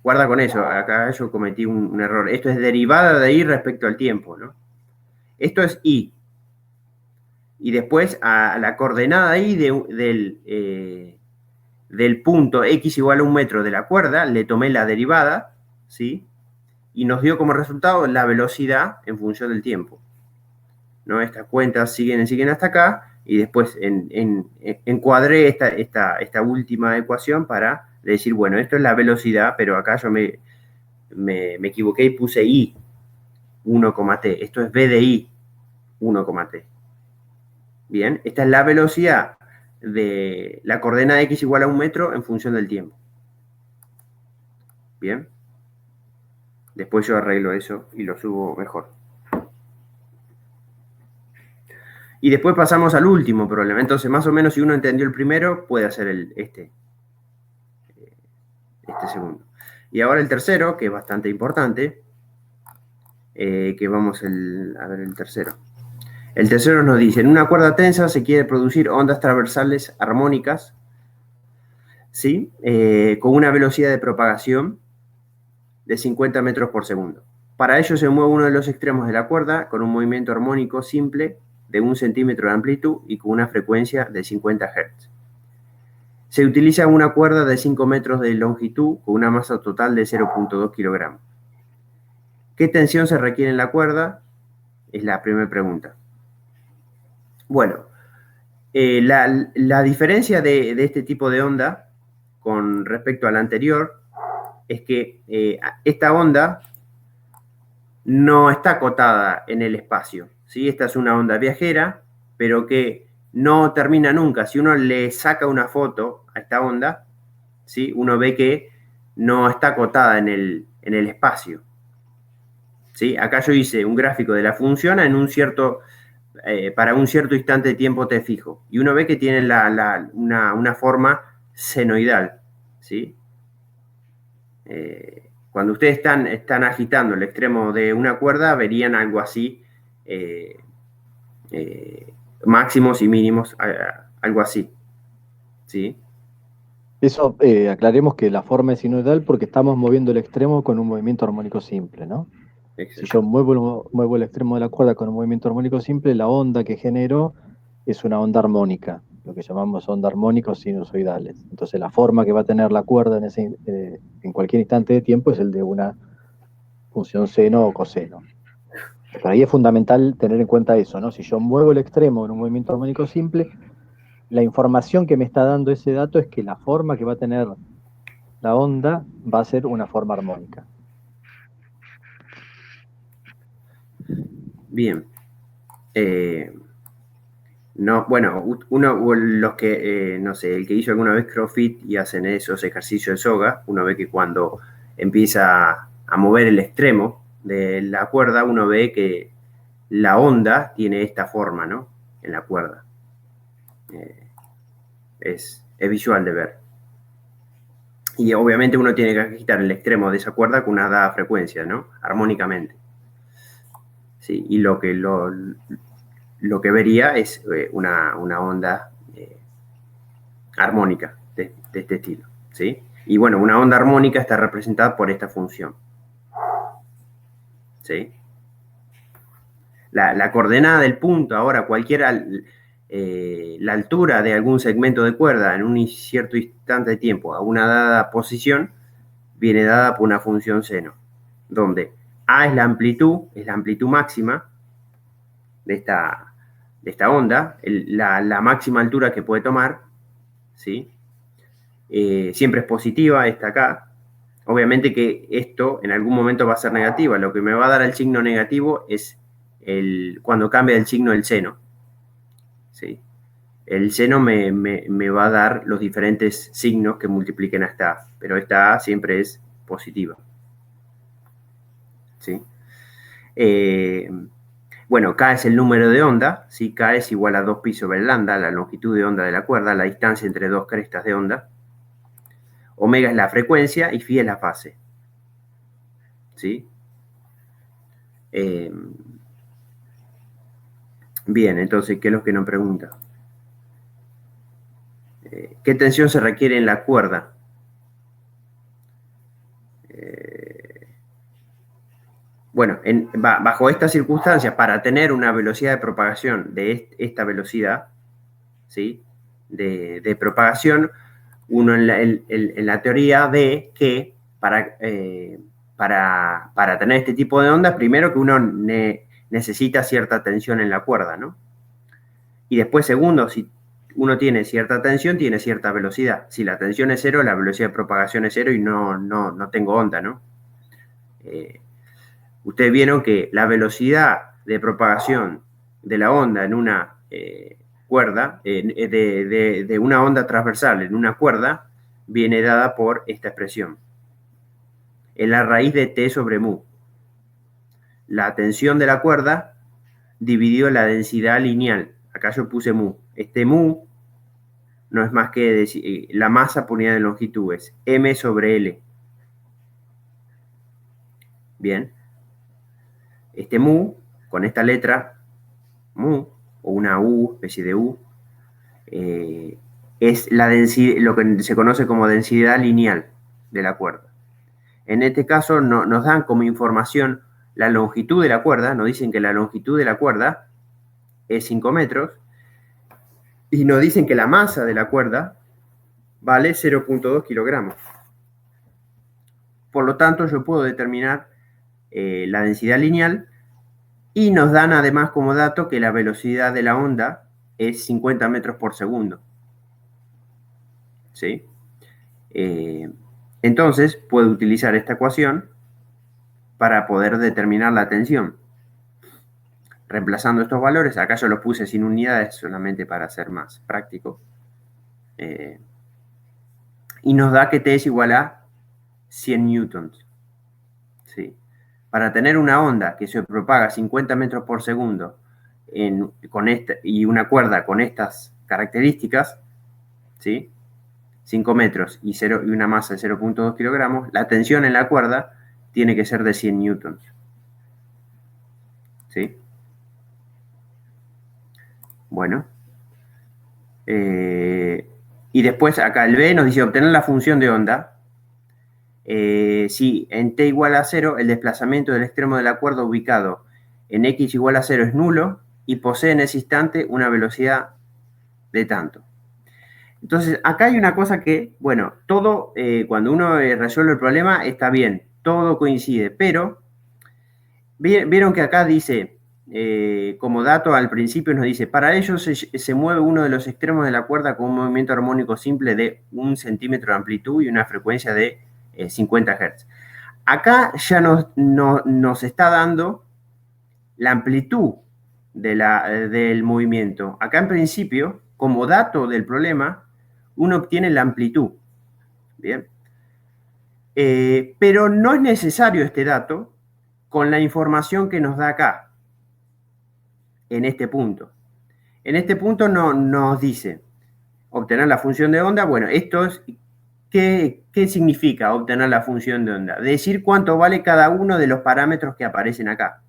guarda con eso, acá yo cometí un error. Esto es derivada de i respecto al tiempo, ¿no? Esto es i. Y después a la coordenada i del punto x igual a 1 metro de la cuerda, le tomé la derivada, ¿sí? Y nos dio como resultado la velocidad en función del tiempo, ¿no? Estas cuentas siguen hasta acá, y después encuadré esta última ecuación para decir, bueno, esto es la velocidad, pero acá yo me equivoqué y puse i, 1,t. Esto es b de i, 1,t. Bien, esta es la velocidad de la coordenada x igual a 1 metro en función del tiempo. Bien. Después yo arreglo eso y lo subo mejor. Y después pasamos al último problema. Entonces, más o menos, si uno entendió el primero, puede hacer este segundo. Y ahora el tercero, que es bastante importante, que vamos a ver el tercero. El tercero nos dice, en una cuerda tensa se quiere producir ondas transversales armónicas, ¿sí? Con una velocidad de propagación de 50 metros por segundo. Para ello se mueve uno de los extremos de la cuerda con un movimiento armónico simple de 1 centímetro de amplitud y con una frecuencia de 50 Hz. Se utiliza una cuerda de 5 metros de longitud con una masa total de 0,2 kilogramos. ¿Qué tensión se requiere en la cuerda? Es la primera pregunta. Bueno, la diferencia de este tipo de onda con respecto a la anterior es que esta onda no está acotada en el espacio, ¿sí? Esta es una onda viajera, pero que no termina nunca. Si uno le saca una foto a esta onda, ¿sí? Uno ve que no está acotada en el espacio, ¿sí? Acá yo hice un gráfico de la función en un cierto, para un cierto instante de tiempo t fijo, y uno ve que tiene una forma senoidal, ¿sí? Cuando ustedes están agitando el extremo de una cuerda, verían algo así, máximos y mínimos, algo así, ¿sí? Eso, aclaremos que la forma es sinusoidal porque estamos moviendo el extremo con un movimiento armónico simple, ¿no? Si yo muevo el extremo de la cuerda con un movimiento armónico simple, la onda que genero es una onda armónica, lo que llamamos onda armónicos sinusoidales. Entonces la forma que va a tener la cuerda en cualquier instante de tiempo es el de una función seno o coseno. Pero ahí es fundamental tener en cuenta eso, ¿no? Si yo muevo el extremo en un movimiento armónico simple, la información que me está dando ese dato es que la forma que va a tener la onda va a ser una forma armónica. Bien. No, bueno, los que, no sé, el que hizo alguna vez CrossFit y hacen esos ejercicios de soga, uno ve que cuando empieza a mover el extremo de la cuerda, uno ve que la onda tiene esta forma, ¿no? En la cuerda. Es visual de ver. Y obviamente uno tiene que agitar el extremo de esa cuerda con una dada frecuencia, ¿no? Armónicamente. Sí, y lo que vería es una onda armónica de este estilo, ¿sí? Y bueno, una onda armónica está representada por esta función, ¿sí? La coordenada del punto, ahora la altura de algún segmento de cuerda en un cierto instante de tiempo a una dada posición, viene dada por una función seno, donde A es la amplitud máxima de esta onda, la máxima altura que puede tomar, ¿sí? Siempre es positiva esta acá. Obviamente que esto en algún momento va a ser negativa. Lo que me va a dar el signo negativo es cuando cambia el signo del seno, ¿sí? El seno me va a dar los diferentes signos que multipliquen a esta A, pero esta A siempre es positiva, ¿sí? Bueno, K es el número de onda, ¿sí? K es igual a 2 pi sobre lambda, la longitud de onda de la cuerda, la distancia entre dos crestas de onda. Omega es la frecuencia y phi es la fase, ¿sí? Bien, entonces, ¿qué es lo que nos pregunta? ¿Qué tensión se requiere en la cuerda? Bueno, bajo estas circunstancias, para tener una velocidad de propagación de esta velocidad, ¿sí? de propagación, uno en la teoría ve que para tener este tipo de ondas, primero que uno necesita cierta tensión en la cuerda, ¿no? Y después, segundo, si uno tiene cierta tensión, tiene cierta velocidad. Si la tensión es cero, la velocidad de propagación es cero y no tengo onda, ¿no? Ustedes vieron que la velocidad de propagación de la onda en una cuerda, de una onda transversal en una cuerda, viene dada por esta expresión. Es la raíz de T sobre mu. La tensión de la cuerda dividido la densidad lineal Acá yo puse mu. Este mu no es más que decir, la masa por unidad de longitud, es m sobre L. Bien. Este mu, con esta letra, mu, o una U, especie de U, es la densidad, lo que se conoce como densidad lineal de la cuerda. En este caso nos dan como información la longitud de la cuerda, nos dicen que la longitud de la cuerda es 5 metros, y nos dicen que la masa de la cuerda vale 0.2 kilogramos. Por lo tanto, yo puedo determinar la densidad lineal, y nos dan además como dato que la velocidad de la onda es 50 metros por segundo. ¿Sí? Entonces, puedo utilizar esta ecuación para poder determinar la tensión. Reemplazando estos valores, acá yo los puse sin unidades solamente para ser más práctico. Y nos da que T es igual a 100 newtons. ¿Sí? Para tener una onda que se propaga 50 metros por segundo y una cuerda con estas características, ¿sí? 5 metros y una masa de 0.2 kilogramos, la tensión en la cuerda tiene que ser de 100 newtons. ¿Sí? Bueno. Y después acá el B nos dice obtener la función de onda. Si en t igual a 0, el desplazamiento del extremo de la cuerda ubicado en x igual a 0 es nulo y posee en ese instante una velocidad de tanto. Entonces, acá hay una cosa que, bueno, todo, cuando uno resuelve el problema, está bien, todo coincide, pero vieron que acá dice, como dato al principio nos dice, para ello se mueve uno de los extremos de la cuerda con un movimiento armónico simple de 1 centímetro de amplitud y una frecuencia de 50 Hz. Acá ya nos está dando la amplitud del movimiento. Acá en principio, como dato del problema, uno obtiene la amplitud. Bien. Pero no es necesario este dato con la información que nos da acá, en este punto. En este punto nos dice obtener la función de onda. Bueno, esto es, ¿qué significa obtener la función de onda? Decir cuánto vale cada uno de los parámetros que aparecen acá.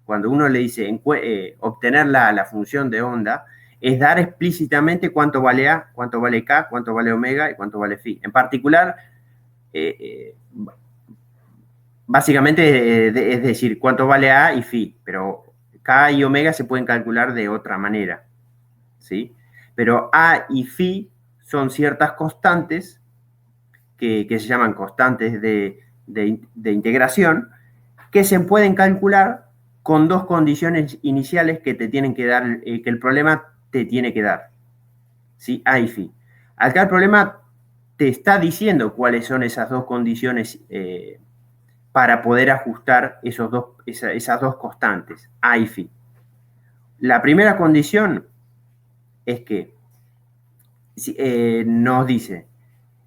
Cuando uno le dice obtener la función de onda, es dar explícitamente cuánto vale A, cuánto vale K, cuánto vale omega y cuánto vale phi. En particular, básicamente es decir cuánto vale A y phi, pero K y omega se pueden calcular de otra manera, ¿sí? Pero A y phi son ciertas constantes que se llaman constantes de integración, que se pueden calcular con dos condiciones iniciales que te tienen que dar, que el problema te tiene que dar, ¿sí? A y phi. Acá el problema te está diciendo cuáles son esas dos condiciones para poder ajustar esas dos constantes, A y phi. La primera condición es que nos dice,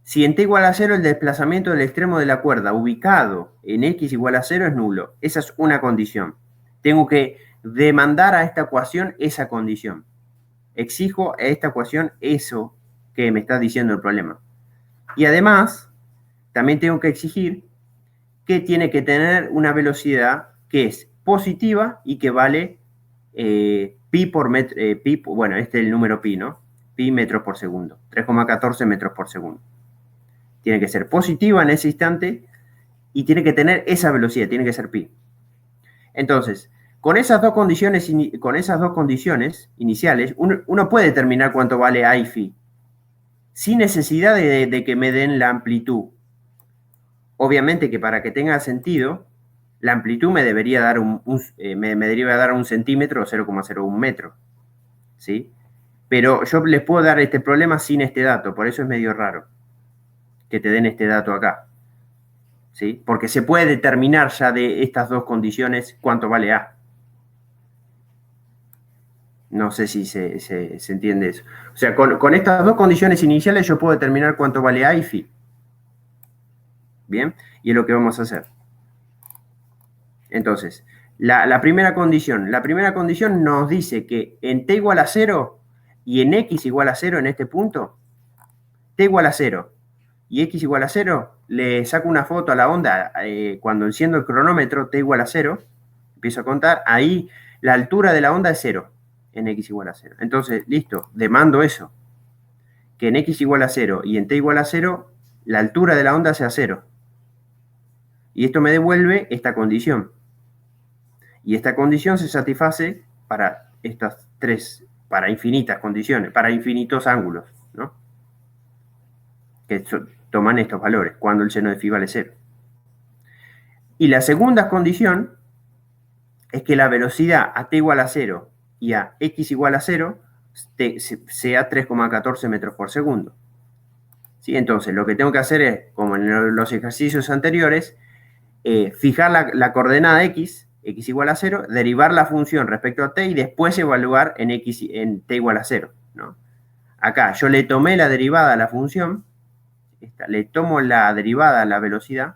si en t igual a 0 el desplazamiento del extremo de la cuerda ubicado en x igual a 0 es nulo. Esa es una condición. Tengo que demandar a esta ecuación esa condición. Exijo a esta ecuación eso que me está diciendo el problema. Y además, también tengo que exigir que tiene que tener una velocidad que es positiva y que vale pi por metro, bueno, este es el número pi, ¿no? Pi metros por segundo, 3,14 metros por segundo. Tiene que ser positiva en ese instante y tiene que tener esa velocidad, tiene que ser pi. Entonces, con esas dos condiciones iniciales, uno puede determinar cuánto vale A y phi, sin necesidad de que me den la amplitud. Obviamente que para que tenga sentido, la amplitud me debería dar un centímetro o 0,01 metro, ¿sí? Pero yo les puedo dar este problema sin este dato, por eso es medio raro que te den este dato acá, ¿sí? Porque se puede determinar ya de estas dos condiciones cuánto vale A. No sé si se entiende eso. O sea, con estas dos condiciones iniciales yo puedo determinar cuánto vale A y phi. Bien, y es lo que vamos a hacer. Entonces, La primera condición nos dice que en t igual a 0 y en x igual a 0 en este punto, t igual a 0 y x igual a 0, le saco una foto a la onda cuando enciendo el cronómetro, t igual a 0, empiezo a contar, ahí la altura de la onda es 0, en x igual a 0. Entonces, listo, demando eso, que en x igual a 0 y en t igual a 0, la altura de la onda sea 0. Y esto me devuelve esta condición. Y esta condición se satisface para estas tres, para infinitas condiciones, para infinitos ángulos, ¿no? Que toman estos valores, cuando el seno de phi vale 0. Y la segunda condición es que la velocidad a t igual a 0 y a x igual a 0 sea 3,14 metros por segundo. ¿Sí? Entonces, lo que tengo que hacer es, como en los ejercicios anteriores, fijar la coordenada x igual a 0, derivar la función respecto a t y después evaluar en t igual a 0, ¿no? Acá yo le tomé la derivada a la función, le tomo la derivada a la velocidad,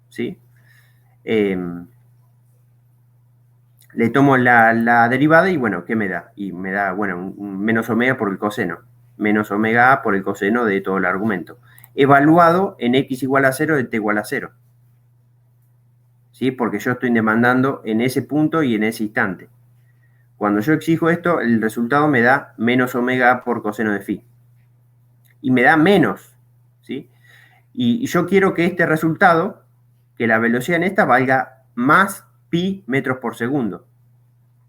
¿sí? Le tomo la derivada y, bueno, ¿qué me da? Y me da, bueno, un menos omega por el coseno, menos omega a por el coseno de todo el argumento, evaluado en x igual a 0 de t igual a 0. ¿Sí? Porque yo estoy demandando en ese punto y en ese instante. Cuando yo exijo esto, el resultado me da menos omega a por coseno de phi. Y me da menos, ¿sí? Y yo quiero que este resultado, que la velocidad en esta valga más pi metros por segundo.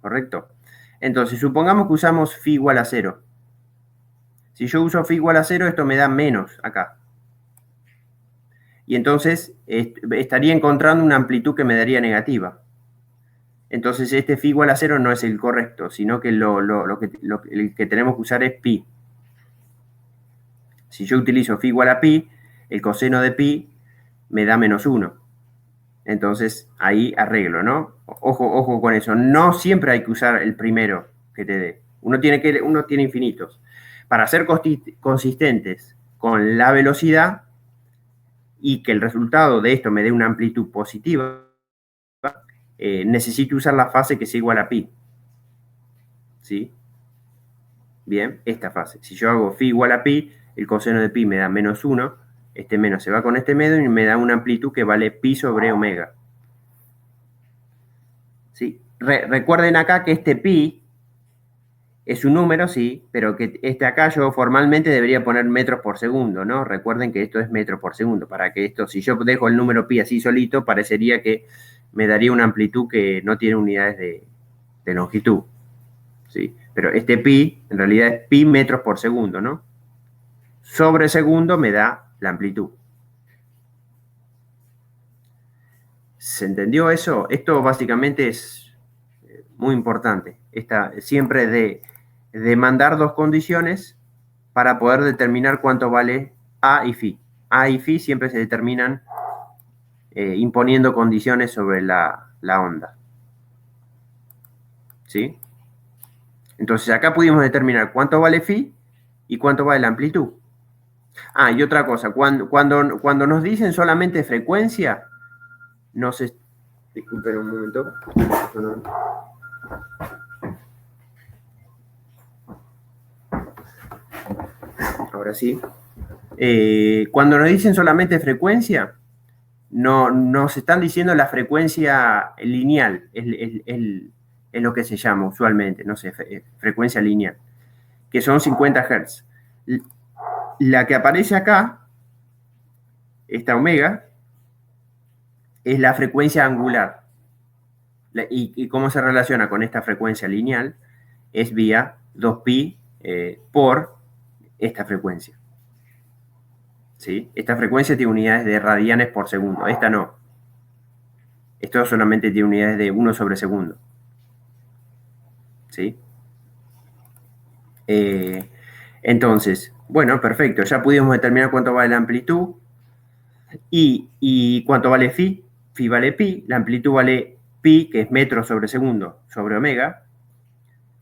¿Correcto? Entonces, supongamos que usamos phi igual a 0. Si yo uso phi igual a 0, esto me da menos acá. Y entonces estaría encontrando una amplitud que me daría negativa. Entonces este phi igual a 0 no es el correcto, sino que el que tenemos que usar es pi. Si yo utilizo phi igual a pi, el coseno de pi me da menos 1. Entonces ahí arreglo, ¿no? Ojo con eso. No siempre hay que usar el primero que te dé. Uno tiene infinitos. Para ser consistentes con la velocidad y que el resultado de esto me dé una amplitud positiva, necesito usar la fase que sea igual a pi. ¿Sí? Bien, esta fase. Si yo hago phi igual a pi, el coseno de pi me da menos 1, este menos se va con este medio y me da una amplitud que vale pi sobre omega. ¿Sí? Recuerden acá que este pi es un número, sí, pero que acá yo formalmente debería poner metros por segundo, ¿no? Recuerden que esto es metros por segundo, para que esto, si yo dejo el número pi así solito, parecería que me daría una amplitud que no tiene unidades de longitud, ¿sí? Pero este pi, en realidad es pi metros por segundo, ¿no? Sobre segundo me da la amplitud. ¿Se entendió eso? Esto básicamente es muy importante. Siempre de mandar dos condiciones para poder determinar cuánto vale A y phi. A y phi siempre se determinan imponiendo condiciones sobre la onda. ¿Sí? Entonces acá pudimos determinar cuánto vale phi y cuánto vale la amplitud. Ah, y otra cosa, cuando nos dicen solamente frecuencia, no se... Disculpen un momento. Ahora sí. Cuando nos dicen solamente frecuencia, no nos están diciendo la frecuencia lineal, es lo que se llama usualmente, no sé, frecuencia lineal, que son 50 Hz. La que aparece acá, esta omega, es la frecuencia angular. ¿Y cómo se relaciona con esta frecuencia lineal? Es vía 2pi por esta frecuencia. ¿Sí? Esta frecuencia tiene unidades de radianes por segundo. Esta no. Esto solamente tiene unidades de 1 sobre segundo. ¿Sí? Entonces, bueno, perfecto. Ya pudimos determinar cuánto vale la amplitud y cuánto vale phi. Phi vale pi. La amplitud vale pi, que es metros sobre segundo, sobre omega.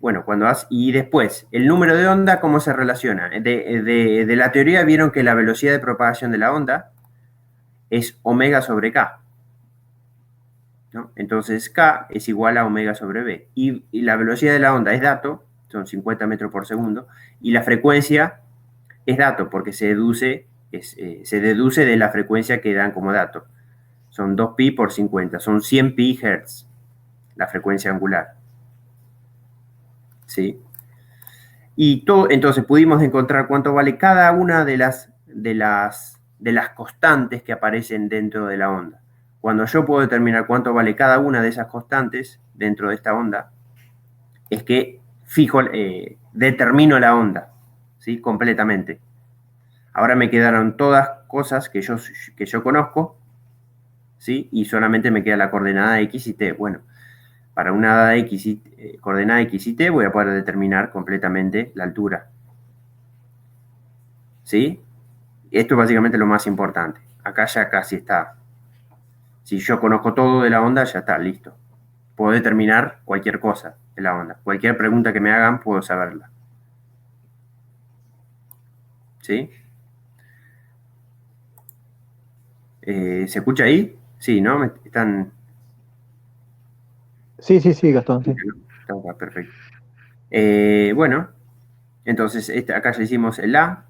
Bueno, y después, el número de onda, ¿cómo se relaciona? De la teoría vieron que la velocidad de propagación de la onda es omega sobre k. ¿no? Entonces K es igual a omega sobre B. Y la velocidad de la onda es dato, son 50 metros por segundo, y la frecuencia es dato porque se deduce de la frecuencia que dan como dato. Son 2pi por 50, son 100 pi hertz, la frecuencia angular. ¿Sí? Y entonces pudimos encontrar cuánto vale cada una de las constantes que aparecen dentro de la onda. Cuando yo puedo determinar cuánto vale cada una de esas constantes dentro de esta onda, es que determino la onda, ¿sí? Completamente. Ahora me quedaron todas cosas que yo conozco, ¿sí? Y solamente me queda la coordenada X y T. Bueno, para una coordenada X y T voy a poder determinar completamente la altura. ¿Sí? Esto es básicamente lo más importante. Acá ya casi está. Si yo conozco todo de la onda, ya está, listo. Puedo determinar cualquier cosa de la onda. Cualquier pregunta que me hagan, puedo saberla. ¿Sí? ¿Se escucha ahí? Sí, ¿no? Están... Sí, Gastón, sí. Está perfecto. Bueno, entonces acá ya hicimos el A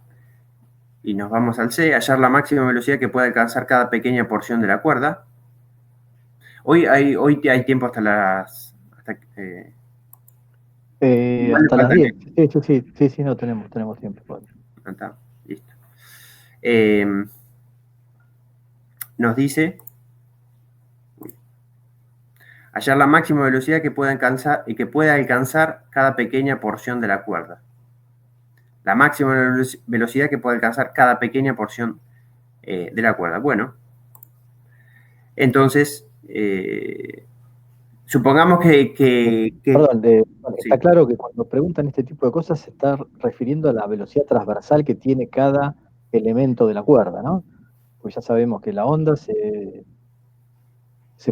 y nos vamos al C, hallar la máxima velocidad que puede alcanzar cada pequeña porción de la cuerda. Hoy hay tiempo hasta las... Hasta las 10. Sí, no tenemos tiempo. Está, listo. Nos dice hallar la máxima velocidad que pueda alcanzar cada pequeña porción de la cuerda. La máxima velocidad que pueda alcanzar cada pequeña porción de la cuerda. Bueno, entonces, supongamos Perdón, sí. está claro que cuando preguntan este tipo de cosas se está refiriendo a la velocidad transversal que tiene cada elemento de la cuerda, ¿no? Pues ya sabemos que la onda se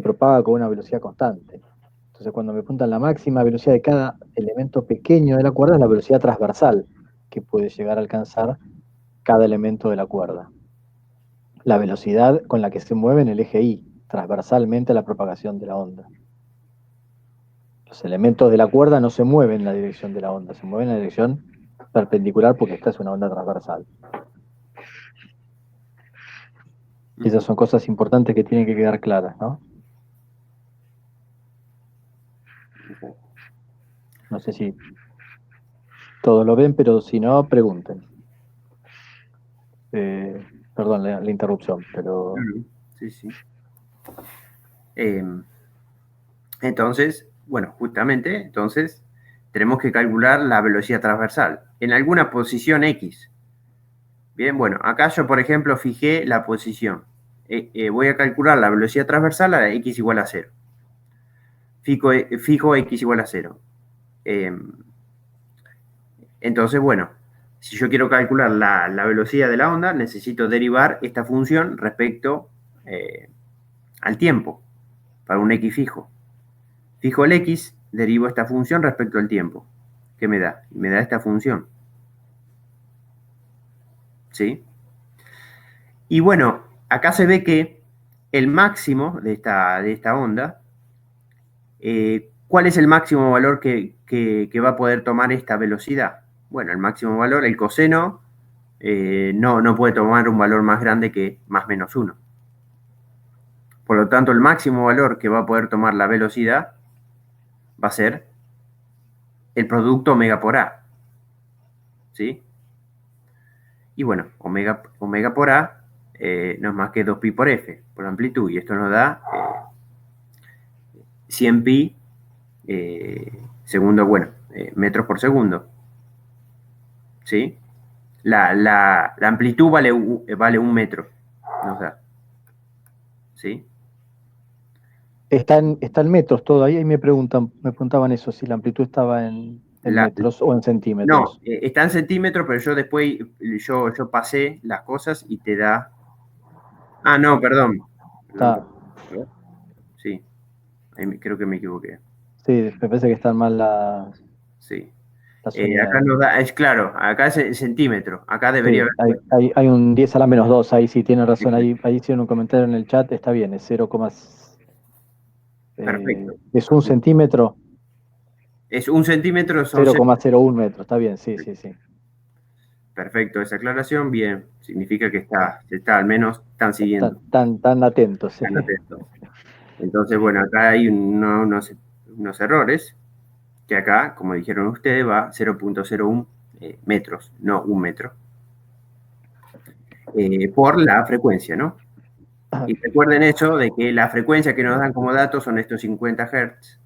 propaga con una velocidad constante. Entonces, cuando me preguntan la máxima velocidad de cada elemento pequeño de la cuerda, es la velocidad transversal que puede llegar a alcanzar cada elemento de la cuerda. La velocidad con la que se mueve en el eje Y, transversalmente a la propagación de la onda. Los elementos de la cuerda no se mueven en la dirección de la onda, se mueven en la dirección perpendicular porque esta es una onda transversal. Y esas son cosas importantes que tienen que quedar claras, ¿no? No sé si todos lo ven, pero si no, pregunten. Perdón la interrupción, pero... Sí. Entonces, bueno, justamente, tenemos que calcular la velocidad transversal en alguna posición X. Bien, bueno, acá yo, por ejemplo, fijé la posición. Voy a calcular la velocidad transversal a X igual a 0. Fijo X igual a 0. Entonces, bueno, si yo quiero calcular la velocidad de la onda, necesito derivar esta función respecto al tiempo, para un X fijo. Fijo el X, derivo esta función respecto al tiempo. ¿Qué me da? Me da esta función. ¿Sí? Y bueno, acá se ve que el máximo de esta onda, ¿cuál es el máximo valor que va a poder tomar esta velocidad? Bueno, el máximo valor, el coseno, no puede tomar un valor más grande que más menos 1. Por lo tanto, el máximo valor que va a poder tomar la velocidad va a ser el producto omega por A. ¿Sí? Y bueno, omega por A no es más que 2pi por F, por amplitud. Y esto nos da 100 pi metros por segundo. ¿Sí? La amplitud vale 1 metro, nos da. ¿Sí? Está en metros todo, ahí me preguntaban eso, si la amplitud estaba en metros o en centímetros. No, está en centímetros, pero yo después yo pasé las cosas y te da... Ah, no, perdón. Está. Sí, ahí creo que me equivoqué. Sí, me parece que están mal las... Sí. Las unidades. Acá nos da, es claro, acá es en centímetro. Acá debería haber... Hay un 10 a la menos 2, ahí sí tienen razón, ahí hicieron un comentario en el chat, está bien, es 0, Perfecto. Es 1 centímetro, Es 1 centímetro, son 0,01 metro, está bien, sí. perfecto esa aclaración, bien, significa que al menos están siguiendo, Tan atentos, sí. están atentos. Entonces, bueno, acá hay unos errores, que acá, como dijeron ustedes, va 0,01 metros, no 1 metro, por la frecuencia, ¿no? Y recuerden eso de que la frecuencia que nos dan como datos son estos 50 Hz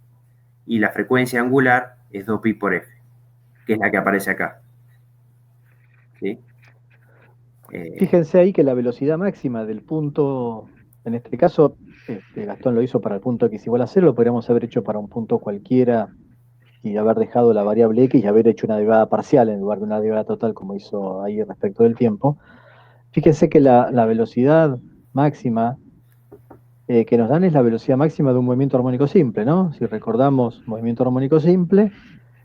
y la frecuencia angular es 2pi por f, que es la que aparece acá. ¿Sí? Fíjense ahí que la velocidad máxima del punto, en este caso, Gastón lo hizo para el punto x igual a 0, lo podríamos haber hecho para un punto cualquiera y haber dejado la variable x y haber hecho una derivada parcial en lugar de una derivada total como hizo ahí respecto del tiempo. Fíjense que la velocidad máxima que nos dan es la velocidad máxima de un movimiento armónico simple, ¿no? Si recordamos movimiento armónico simple,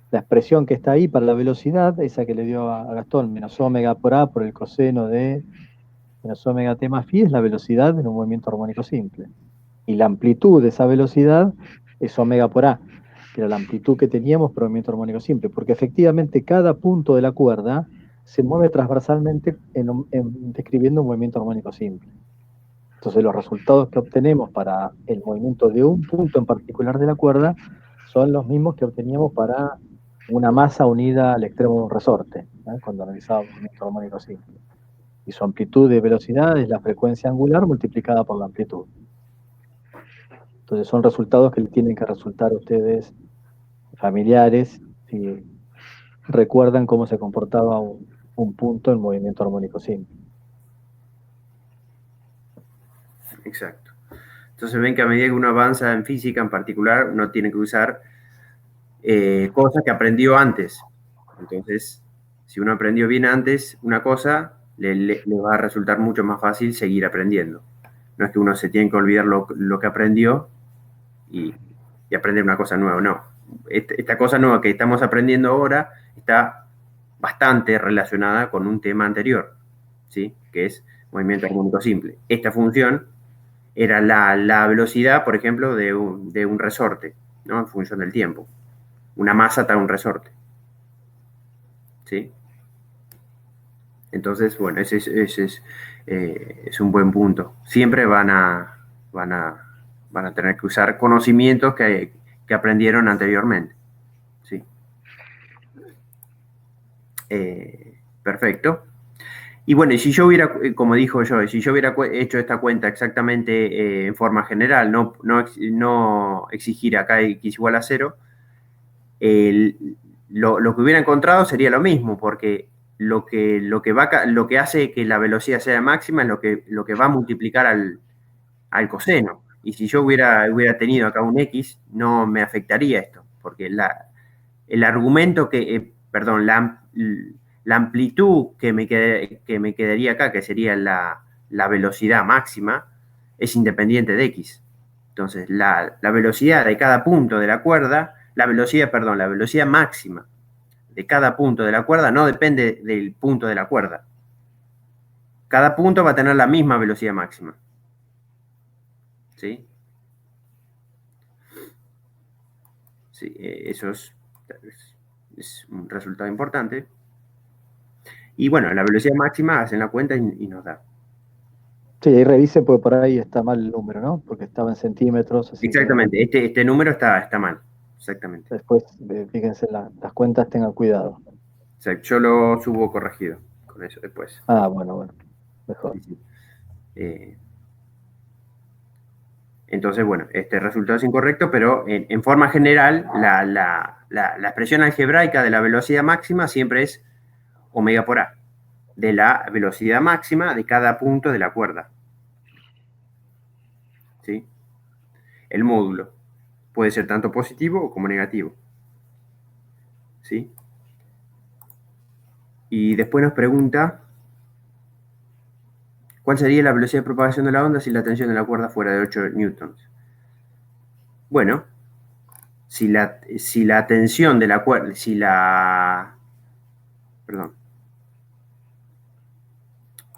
la expresión que está ahí para la velocidad, esa que le dio a Gastón, menos omega por a por el coseno de menos omega t más phi, es la velocidad en un movimiento armónico simple. Y la amplitud de esa velocidad es omega por a, que era la amplitud que teníamos por movimiento armónico simple, porque efectivamente cada punto de la cuerda se mueve transversalmente describiendo un movimiento armónico simple. Entonces los resultados que obtenemos para el movimiento de un punto en particular de la cuerda son los mismos que obteníamos para una masa unida al extremo de un resorte, cuando analizábamos un movimiento armónico simple. Y su amplitud de velocidad es la frecuencia angular multiplicada por la amplitud. Entonces son resultados que le tienen que resultar a ustedes familiares si recuerdan cómo se comportaba un punto en movimiento armónico simple. Exacto. Entonces ven que a medida que uno avanza en física en particular, uno tiene que usar cosas que aprendió antes. Entonces, si uno aprendió bien antes una cosa, le va a resultar mucho más fácil seguir aprendiendo. No es que uno se tiene que olvidar lo que aprendió y aprender una cosa nueva, no. Esta cosa nueva que estamos aprendiendo ahora está bastante relacionada con un tema anterior, ¿sí? Que es movimiento armónico simple. Esta función era la velocidad, por ejemplo, de un resorte, ¿no? En función del tiempo. Una masa está en un resorte. ¿Sí? Entonces, bueno, ese es un buen punto. Siempre van a tener que usar conocimientos que aprendieron anteriormente. ¿Sí? Perfecto. Y bueno, si yo hubiera, como dijo yo, si yo hubiera hecho esta cuenta exactamente en forma general, no exigir acá x igual a 0, lo que hubiera encontrado sería lo mismo, porque lo que hace que la velocidad sea máxima es lo que va a multiplicar al coseno. Y si yo hubiera tenido acá un x, no me afectaría esto, porque el argumento perdón, la amplitud que me quedaría acá, que sería la velocidad máxima, es independiente de x. Entonces, la velocidad de cada punto de la cuerda, la velocidad máxima de cada punto de la cuerda no depende del punto de la cuerda. Cada punto va a tener la misma velocidad máxima. ¿Sí? Sí, eso es un resultado importante. Y bueno, la velocidad máxima hacen la cuenta y nos da. Sí, ahí revise porque por ahí está mal el número, ¿no? Porque estaba en centímetros, así que Exactamente, este número está mal. Exactamente. después, fíjense las cuentas, tengan cuidado. O sea, yo lo subo corregido con eso después. Ah, bueno, mejor. Sí, sí. Entonces, bueno, este resultado es incorrecto, pero en forma general, la expresión algebraica de la velocidad máxima siempre es omega por a, de la velocidad máxima de cada punto de la cuerda. ¿Sí? El módulo puede ser tanto positivo como negativo. ¿Sí? Y después nos pregunta, ¿cuál sería la velocidad de propagación de la onda si la tensión de la cuerda fuera de 8 newtons? Bueno, si la tensión de la cuerda, perdón,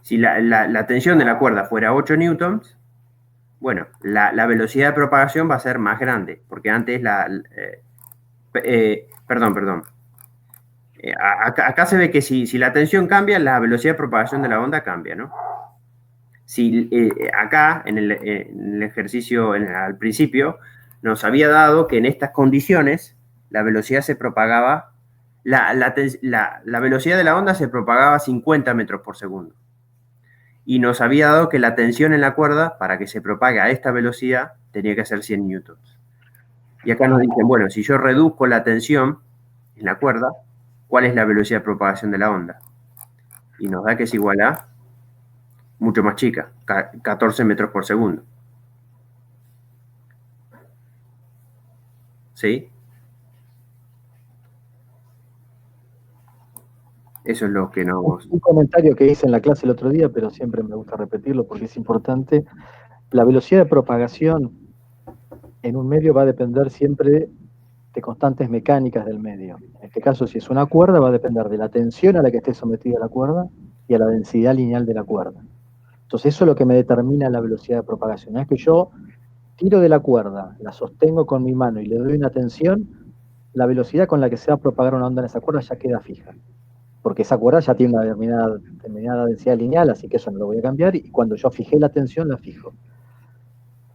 si la tensión de la cuerda fuera 8 newtons, Bueno, la velocidad de propagación va a ser más grande, porque antes perdón. Acá se ve que si la tensión cambia, la velocidad de propagación de la onda cambia, ¿no? Si acá, en el ejercicio, al principio, nos había dado que en estas condiciones la velocidad se propagaba, la velocidad de la onda se propagaba a 50 metros por segundo. Y nos había dado que la tensión en la cuerda, para que se propague a esta velocidad, tenía que ser 100 newtons. Y acá nos dicen, bueno, si yo reduzco la tensión en la cuerda, ¿cuál es la velocidad de propagación de la onda? Y nos da que es igual a mucho más chica, 14 metros por segundo. ¿Sí? Eso es lo que nos... Un comentario que hice en la clase el otro día, pero siempre me gusta repetirlo porque es importante. La velocidad de propagación en un medio va a depender siempre de constantes mecánicas del medio. En este caso, si es una cuerda, va a depender de la tensión a la que esté sometida la cuerda y a la densidad lineal de la cuerda. Entonces, eso es lo que me determina la velocidad de propagación. Es que yo tiro de la cuerda, la sostengo con mi mano y le doy una tensión, la velocidad con la que se va a propagar una onda en esa cuerda ya queda fija. Porque esa cuerda ya tiene una determinada densidad lineal, así que eso no lo voy a cambiar, y cuando yo fijé la tensión, la fijo.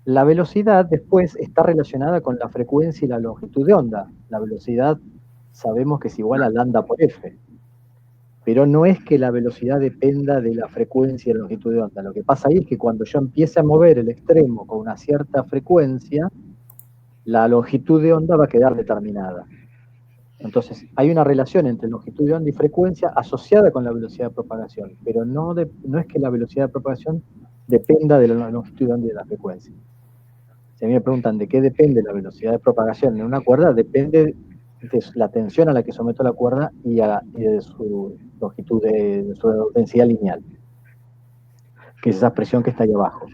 La velocidad después está relacionada con la frecuencia y la longitud de onda. La velocidad sabemos que es igual a lambda por f, pero no es que la velocidad dependa de la frecuencia y la longitud de onda. Lo que pasa ahí es que cuando yo empiece a mover el extremo con una cierta frecuencia, la longitud de onda va a quedar determinada. Entonces, hay una relación entre longitud de onda y frecuencia asociada con la velocidad de propagación, pero no es que la velocidad de propagación dependa de la longitud de onda y de la frecuencia. Si a mí me preguntan de qué depende la velocidad de propagación en una cuerda, depende de la tensión a la que someto la cuerda y de su longitud, de su densidad lineal, que es esa expresión que está ahí abajo.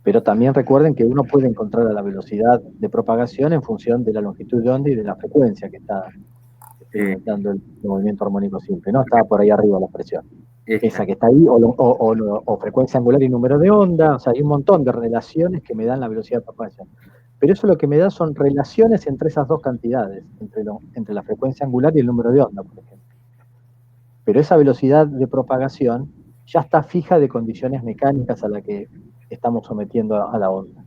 Pero también recuerden que uno puede encontrar a la velocidad de propagación en función de la longitud de onda y de la frecuencia que está experimentando el movimiento armónico simple, ¿no? Estaba por ahí arriba la expresión. Esa que está ahí, o frecuencia angular y número de onda, o sea, hay un montón de relaciones que me dan la velocidad de propagación. Pero eso lo que me da son relaciones entre esas dos cantidades, entre la frecuencia angular y el número de onda, por ejemplo. Pero esa velocidad de propagación ya está fija de condiciones mecánicas a la que estamos sometiendo a la onda.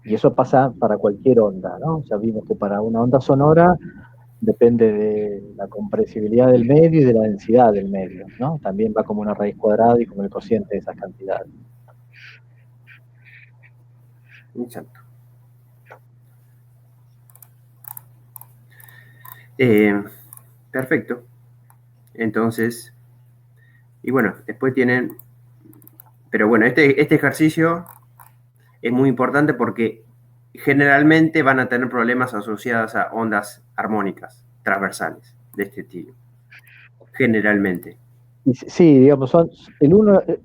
Y eso pasa para cualquier onda, ¿no? Ya vimos que para una onda sonora depende de la compresibilidad del medio y de la densidad del medio, ¿no? También va como una raíz cuadrada y como el cociente de esas cantidades. Exacto. Perfecto. Entonces, y bueno, después tienen, pero bueno, este ejercicio es muy importante porque generalmente van a tener problemas asociados a ondas armónicas transversales de este estilo. Generalmente. Sí, digamos,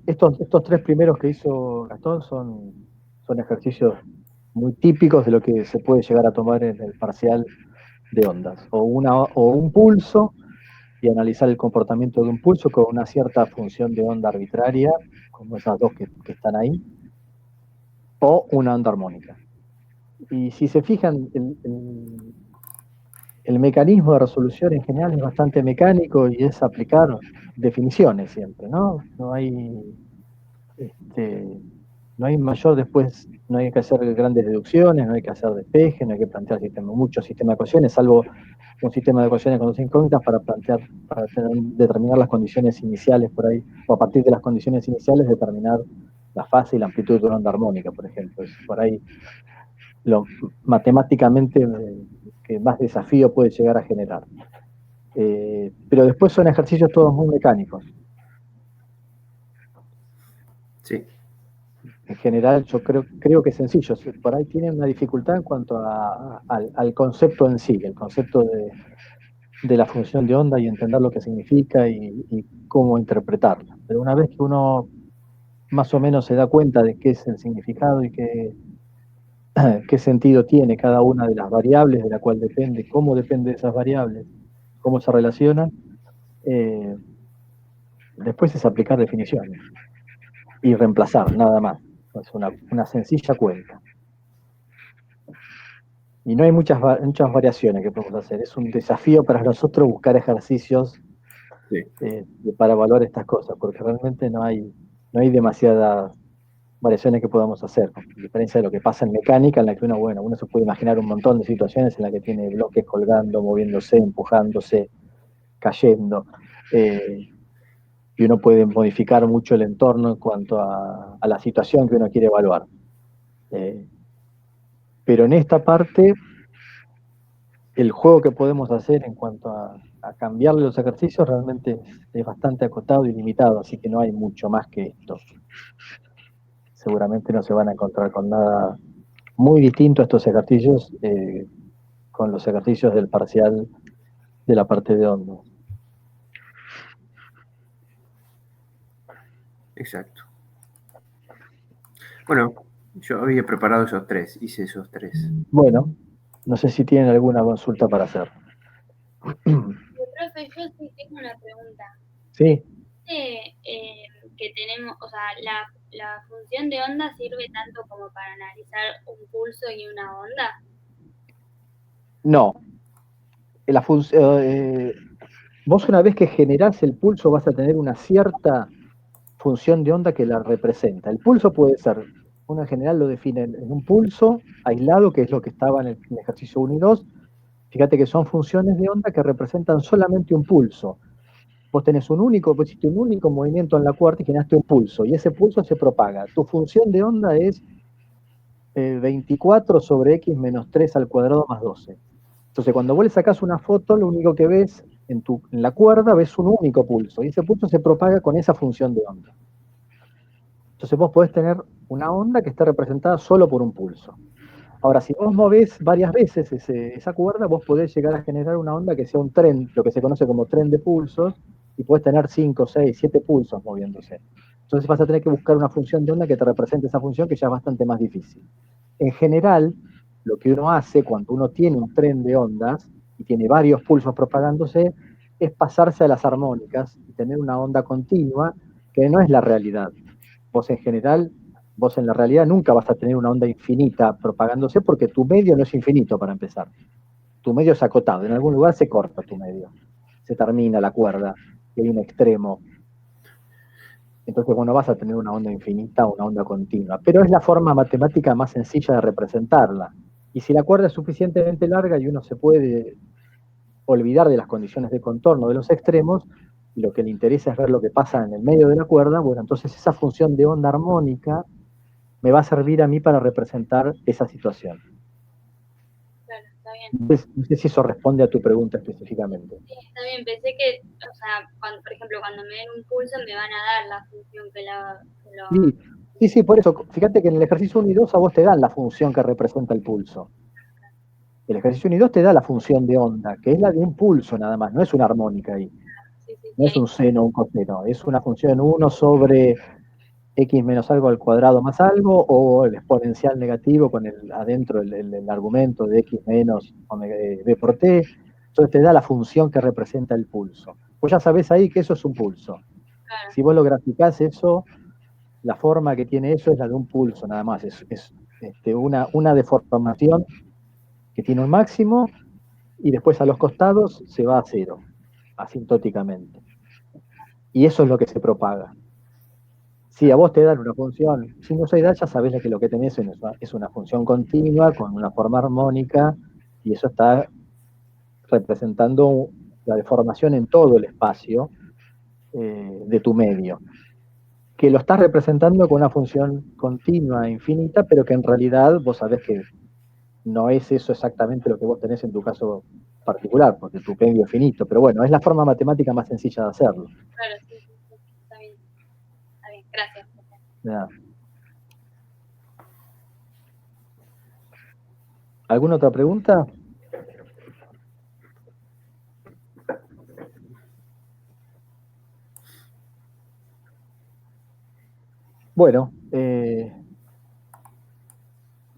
estos tres primeros que hizo Gastón son ejercicios muy típicos de lo que se puede llegar a tomar en el parcial de ondas. O un pulso y analizar el comportamiento de un pulso con una cierta función de onda arbitraria, como esas dos que están ahí, o una onda armónica. Y si se fijan, el mecanismo de resolución en general es bastante mecánico y es aplicar definiciones siempre, ¿no? No hay mayor después, no hay que hacer grandes deducciones, no hay que hacer despeje, no hay que plantear muchos sistemas de ecuaciones, salvo un sistema de ecuaciones con dos incógnitas para determinar las condiciones iniciales por ahí, o a partir de las condiciones iniciales determinar la fase y la amplitud de una onda armónica, por ejemplo. Es por ahí matemáticamente que más desafío puede llegar a generar. Pero después son ejercicios todos muy mecánicos. Sí. En general, yo creo que es sencillo. Por ahí tienen una dificultad en cuanto al concepto en sí, el concepto de la función de onda y entender lo que significa y cómo interpretarla. Pero una vez que uno más o menos se da cuenta de qué es el significado y qué sentido tiene cada una de las variables de la cual depende, cómo depende de esas variables, cómo se relacionan, después es aplicar definiciones y reemplazar, nada más. Es una sencilla cuenta. Y no hay muchas variaciones que podemos hacer. Es un desafío para nosotros buscar ejercicios Sí. para evaluar estas cosas, porque realmente no hay demasiadas variaciones que podamos hacer, a diferencia de lo que pasa en mecánica, en la que uno se puede imaginar un montón de situaciones en las que tiene bloques colgando, moviéndose, empujándose, cayendo, y uno puede modificar mucho el entorno en cuanto a la situación que uno quiere evaluar. Pero en esta parte, el juego que podemos hacer en cuanto a cambiarle los ejercicios realmente es bastante acotado y limitado, así que no hay mucho más que esto. Seguramente no se van a encontrar con nada muy distinto a estos ejercicios con los ejercicios del parcial de la parte de onda. Exacto. Bueno, yo había preparado esos tres, hice esos tres. Bueno, no sé si tienen alguna consulta para hacer. Profe, yo sí tengo una pregunta. Sí. Que tenemos, o sea, la función de onda sirve tanto como para analizar un pulso y una onda. No. Vos una vez que generás el pulso vas a tener una cierta función de onda que la representa. El pulso puede ser, uno en general lo define en un pulso aislado, que es lo que estaba en el ejercicio 1 y 2. Fíjate que son funciones de onda que representan solamente un pulso. Vos tenés hiciste un único movimiento en la cuerda y generaste un pulso, y ese pulso se propaga. Tu función de onda es 24 sobre x menos 3 al cuadrado más 12. Entonces, cuando vos le sacás una foto, lo único que ves en la cuerda, ves un único pulso, y ese pulso se propaga con esa función de onda. Entonces vos podés tener una onda que esté representada solo por un pulso. Ahora, si vos movés varias veces esa cuerda, vos podés llegar a generar una onda que sea un tren, lo que se conoce como tren de pulsos, y podés tener 5, 6, 7 pulsos moviéndose. Entonces vas a tener que buscar una función de onda que te represente esa función, que ya es bastante más difícil. En general, lo que uno hace cuando uno tiene un tren de ondas y tiene varios pulsos propagándose, es pasarse a las armónicas y tener una onda continua, que no es la realidad. Vos en la realidad nunca vas a tener una onda infinita propagándose porque tu medio no es infinito para empezar. Tu medio es acotado, en algún lugar se corta tu medio, se termina la cuerda y hay un extremo. Entonces vos no vas a tener una onda infinita o una onda continua, pero es la forma matemática más sencilla de representarla. Y si la cuerda es suficientemente larga y uno se puede olvidar de las condiciones de contorno de los extremos, y lo que le interesa es ver lo que pasa en el medio de la cuerda, bueno, entonces esa función de onda armónica me va a servir a mí para representar esa situación. Claro, está bien. No sé si eso responde a tu pregunta específicamente. Sí, está bien. Pensé que, o sea, por ejemplo, cuando me den un pulso me van a dar la función que lo... Sí, por eso. Fíjate que en el ejercicio 1 y 2 a vos te dan la función que representa el pulso. El ejercicio 1 y 2 te da la función de onda, que es la de un pulso nada más, no es una armónica ahí. No es un seno o un coseno, es una función 1 sobre x menos algo al cuadrado más algo, o el exponencial negativo con adentro el argumento de x menos b por t. Entonces te da la función que representa el pulso. Pues ya sabés ahí que eso es un pulso. Claro. Si vos lo graficás eso, la forma que tiene eso es la de un pulso nada más. Es una deformación que tiene un máximo y después a los costados se va a cero, asintóticamente. Y eso es lo que se propaga. Si a vos te dan una función sinusoidal, ya sabés que lo que tenés es una función continua con una forma armónica, y eso está representando la deformación en todo el espacio de tu medio, que lo estás representando con una función continua e infinita, pero que en realidad vos sabés que no es eso exactamente lo que vos tenés en tu caso particular, porque tu medio es finito, pero bueno, es la forma matemática más sencilla de hacerlo. Claro, sí, está bien. Está bien, gracias. Ya. ¿Alguna otra pregunta? Bueno,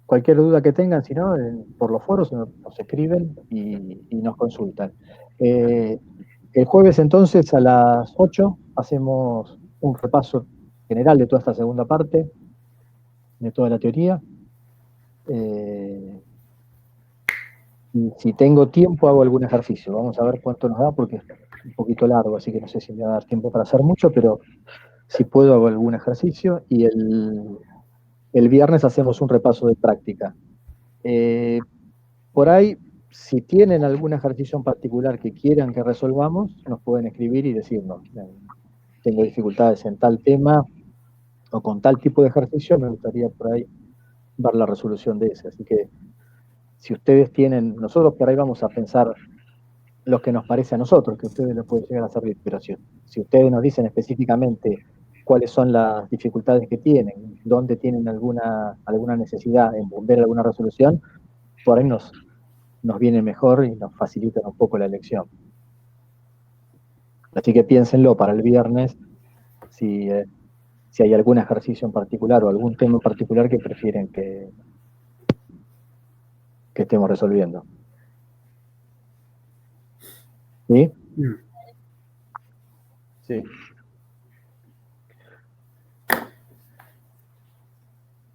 cualquier duda que tengan, si no, por los foros nos escriben y nos consultan. El jueves entonces a las 8 hacemos un repaso general de toda esta segunda parte. de toda la teoría. Y si tengo tiempo hago algún ejercicio. Vamos a ver cuánto nos da porque es un poquito largo, así que no sé si me va a dar tiempo para hacer mucho, pero si puedo hago algún ejercicio y el viernes hacemos un repaso de práctica. Por ahí, si tienen algún ejercicio en particular que quieran que resolvamos, nos pueden escribir y decirnos, tengo dificultades en tal tema o con tal tipo de ejercicio, me gustaría por ahí ver la resolución de ese. Así que si ustedes tienen, nosotros por ahí vamos a pensar lo que nos parece a nosotros, que a ustedes les puede llegar a servir, pero si ustedes nos dicen específicamente cuáles son las dificultades que tienen, dónde tienen alguna necesidad en ver alguna resolución, por ahí nos viene mejor y nos facilitan un poco la elección. Así que piénsenlo para el viernes, si hay algún ejercicio en particular o algún tema en particular que prefieren que estemos resolviendo. ¿Sí? Mm. Sí.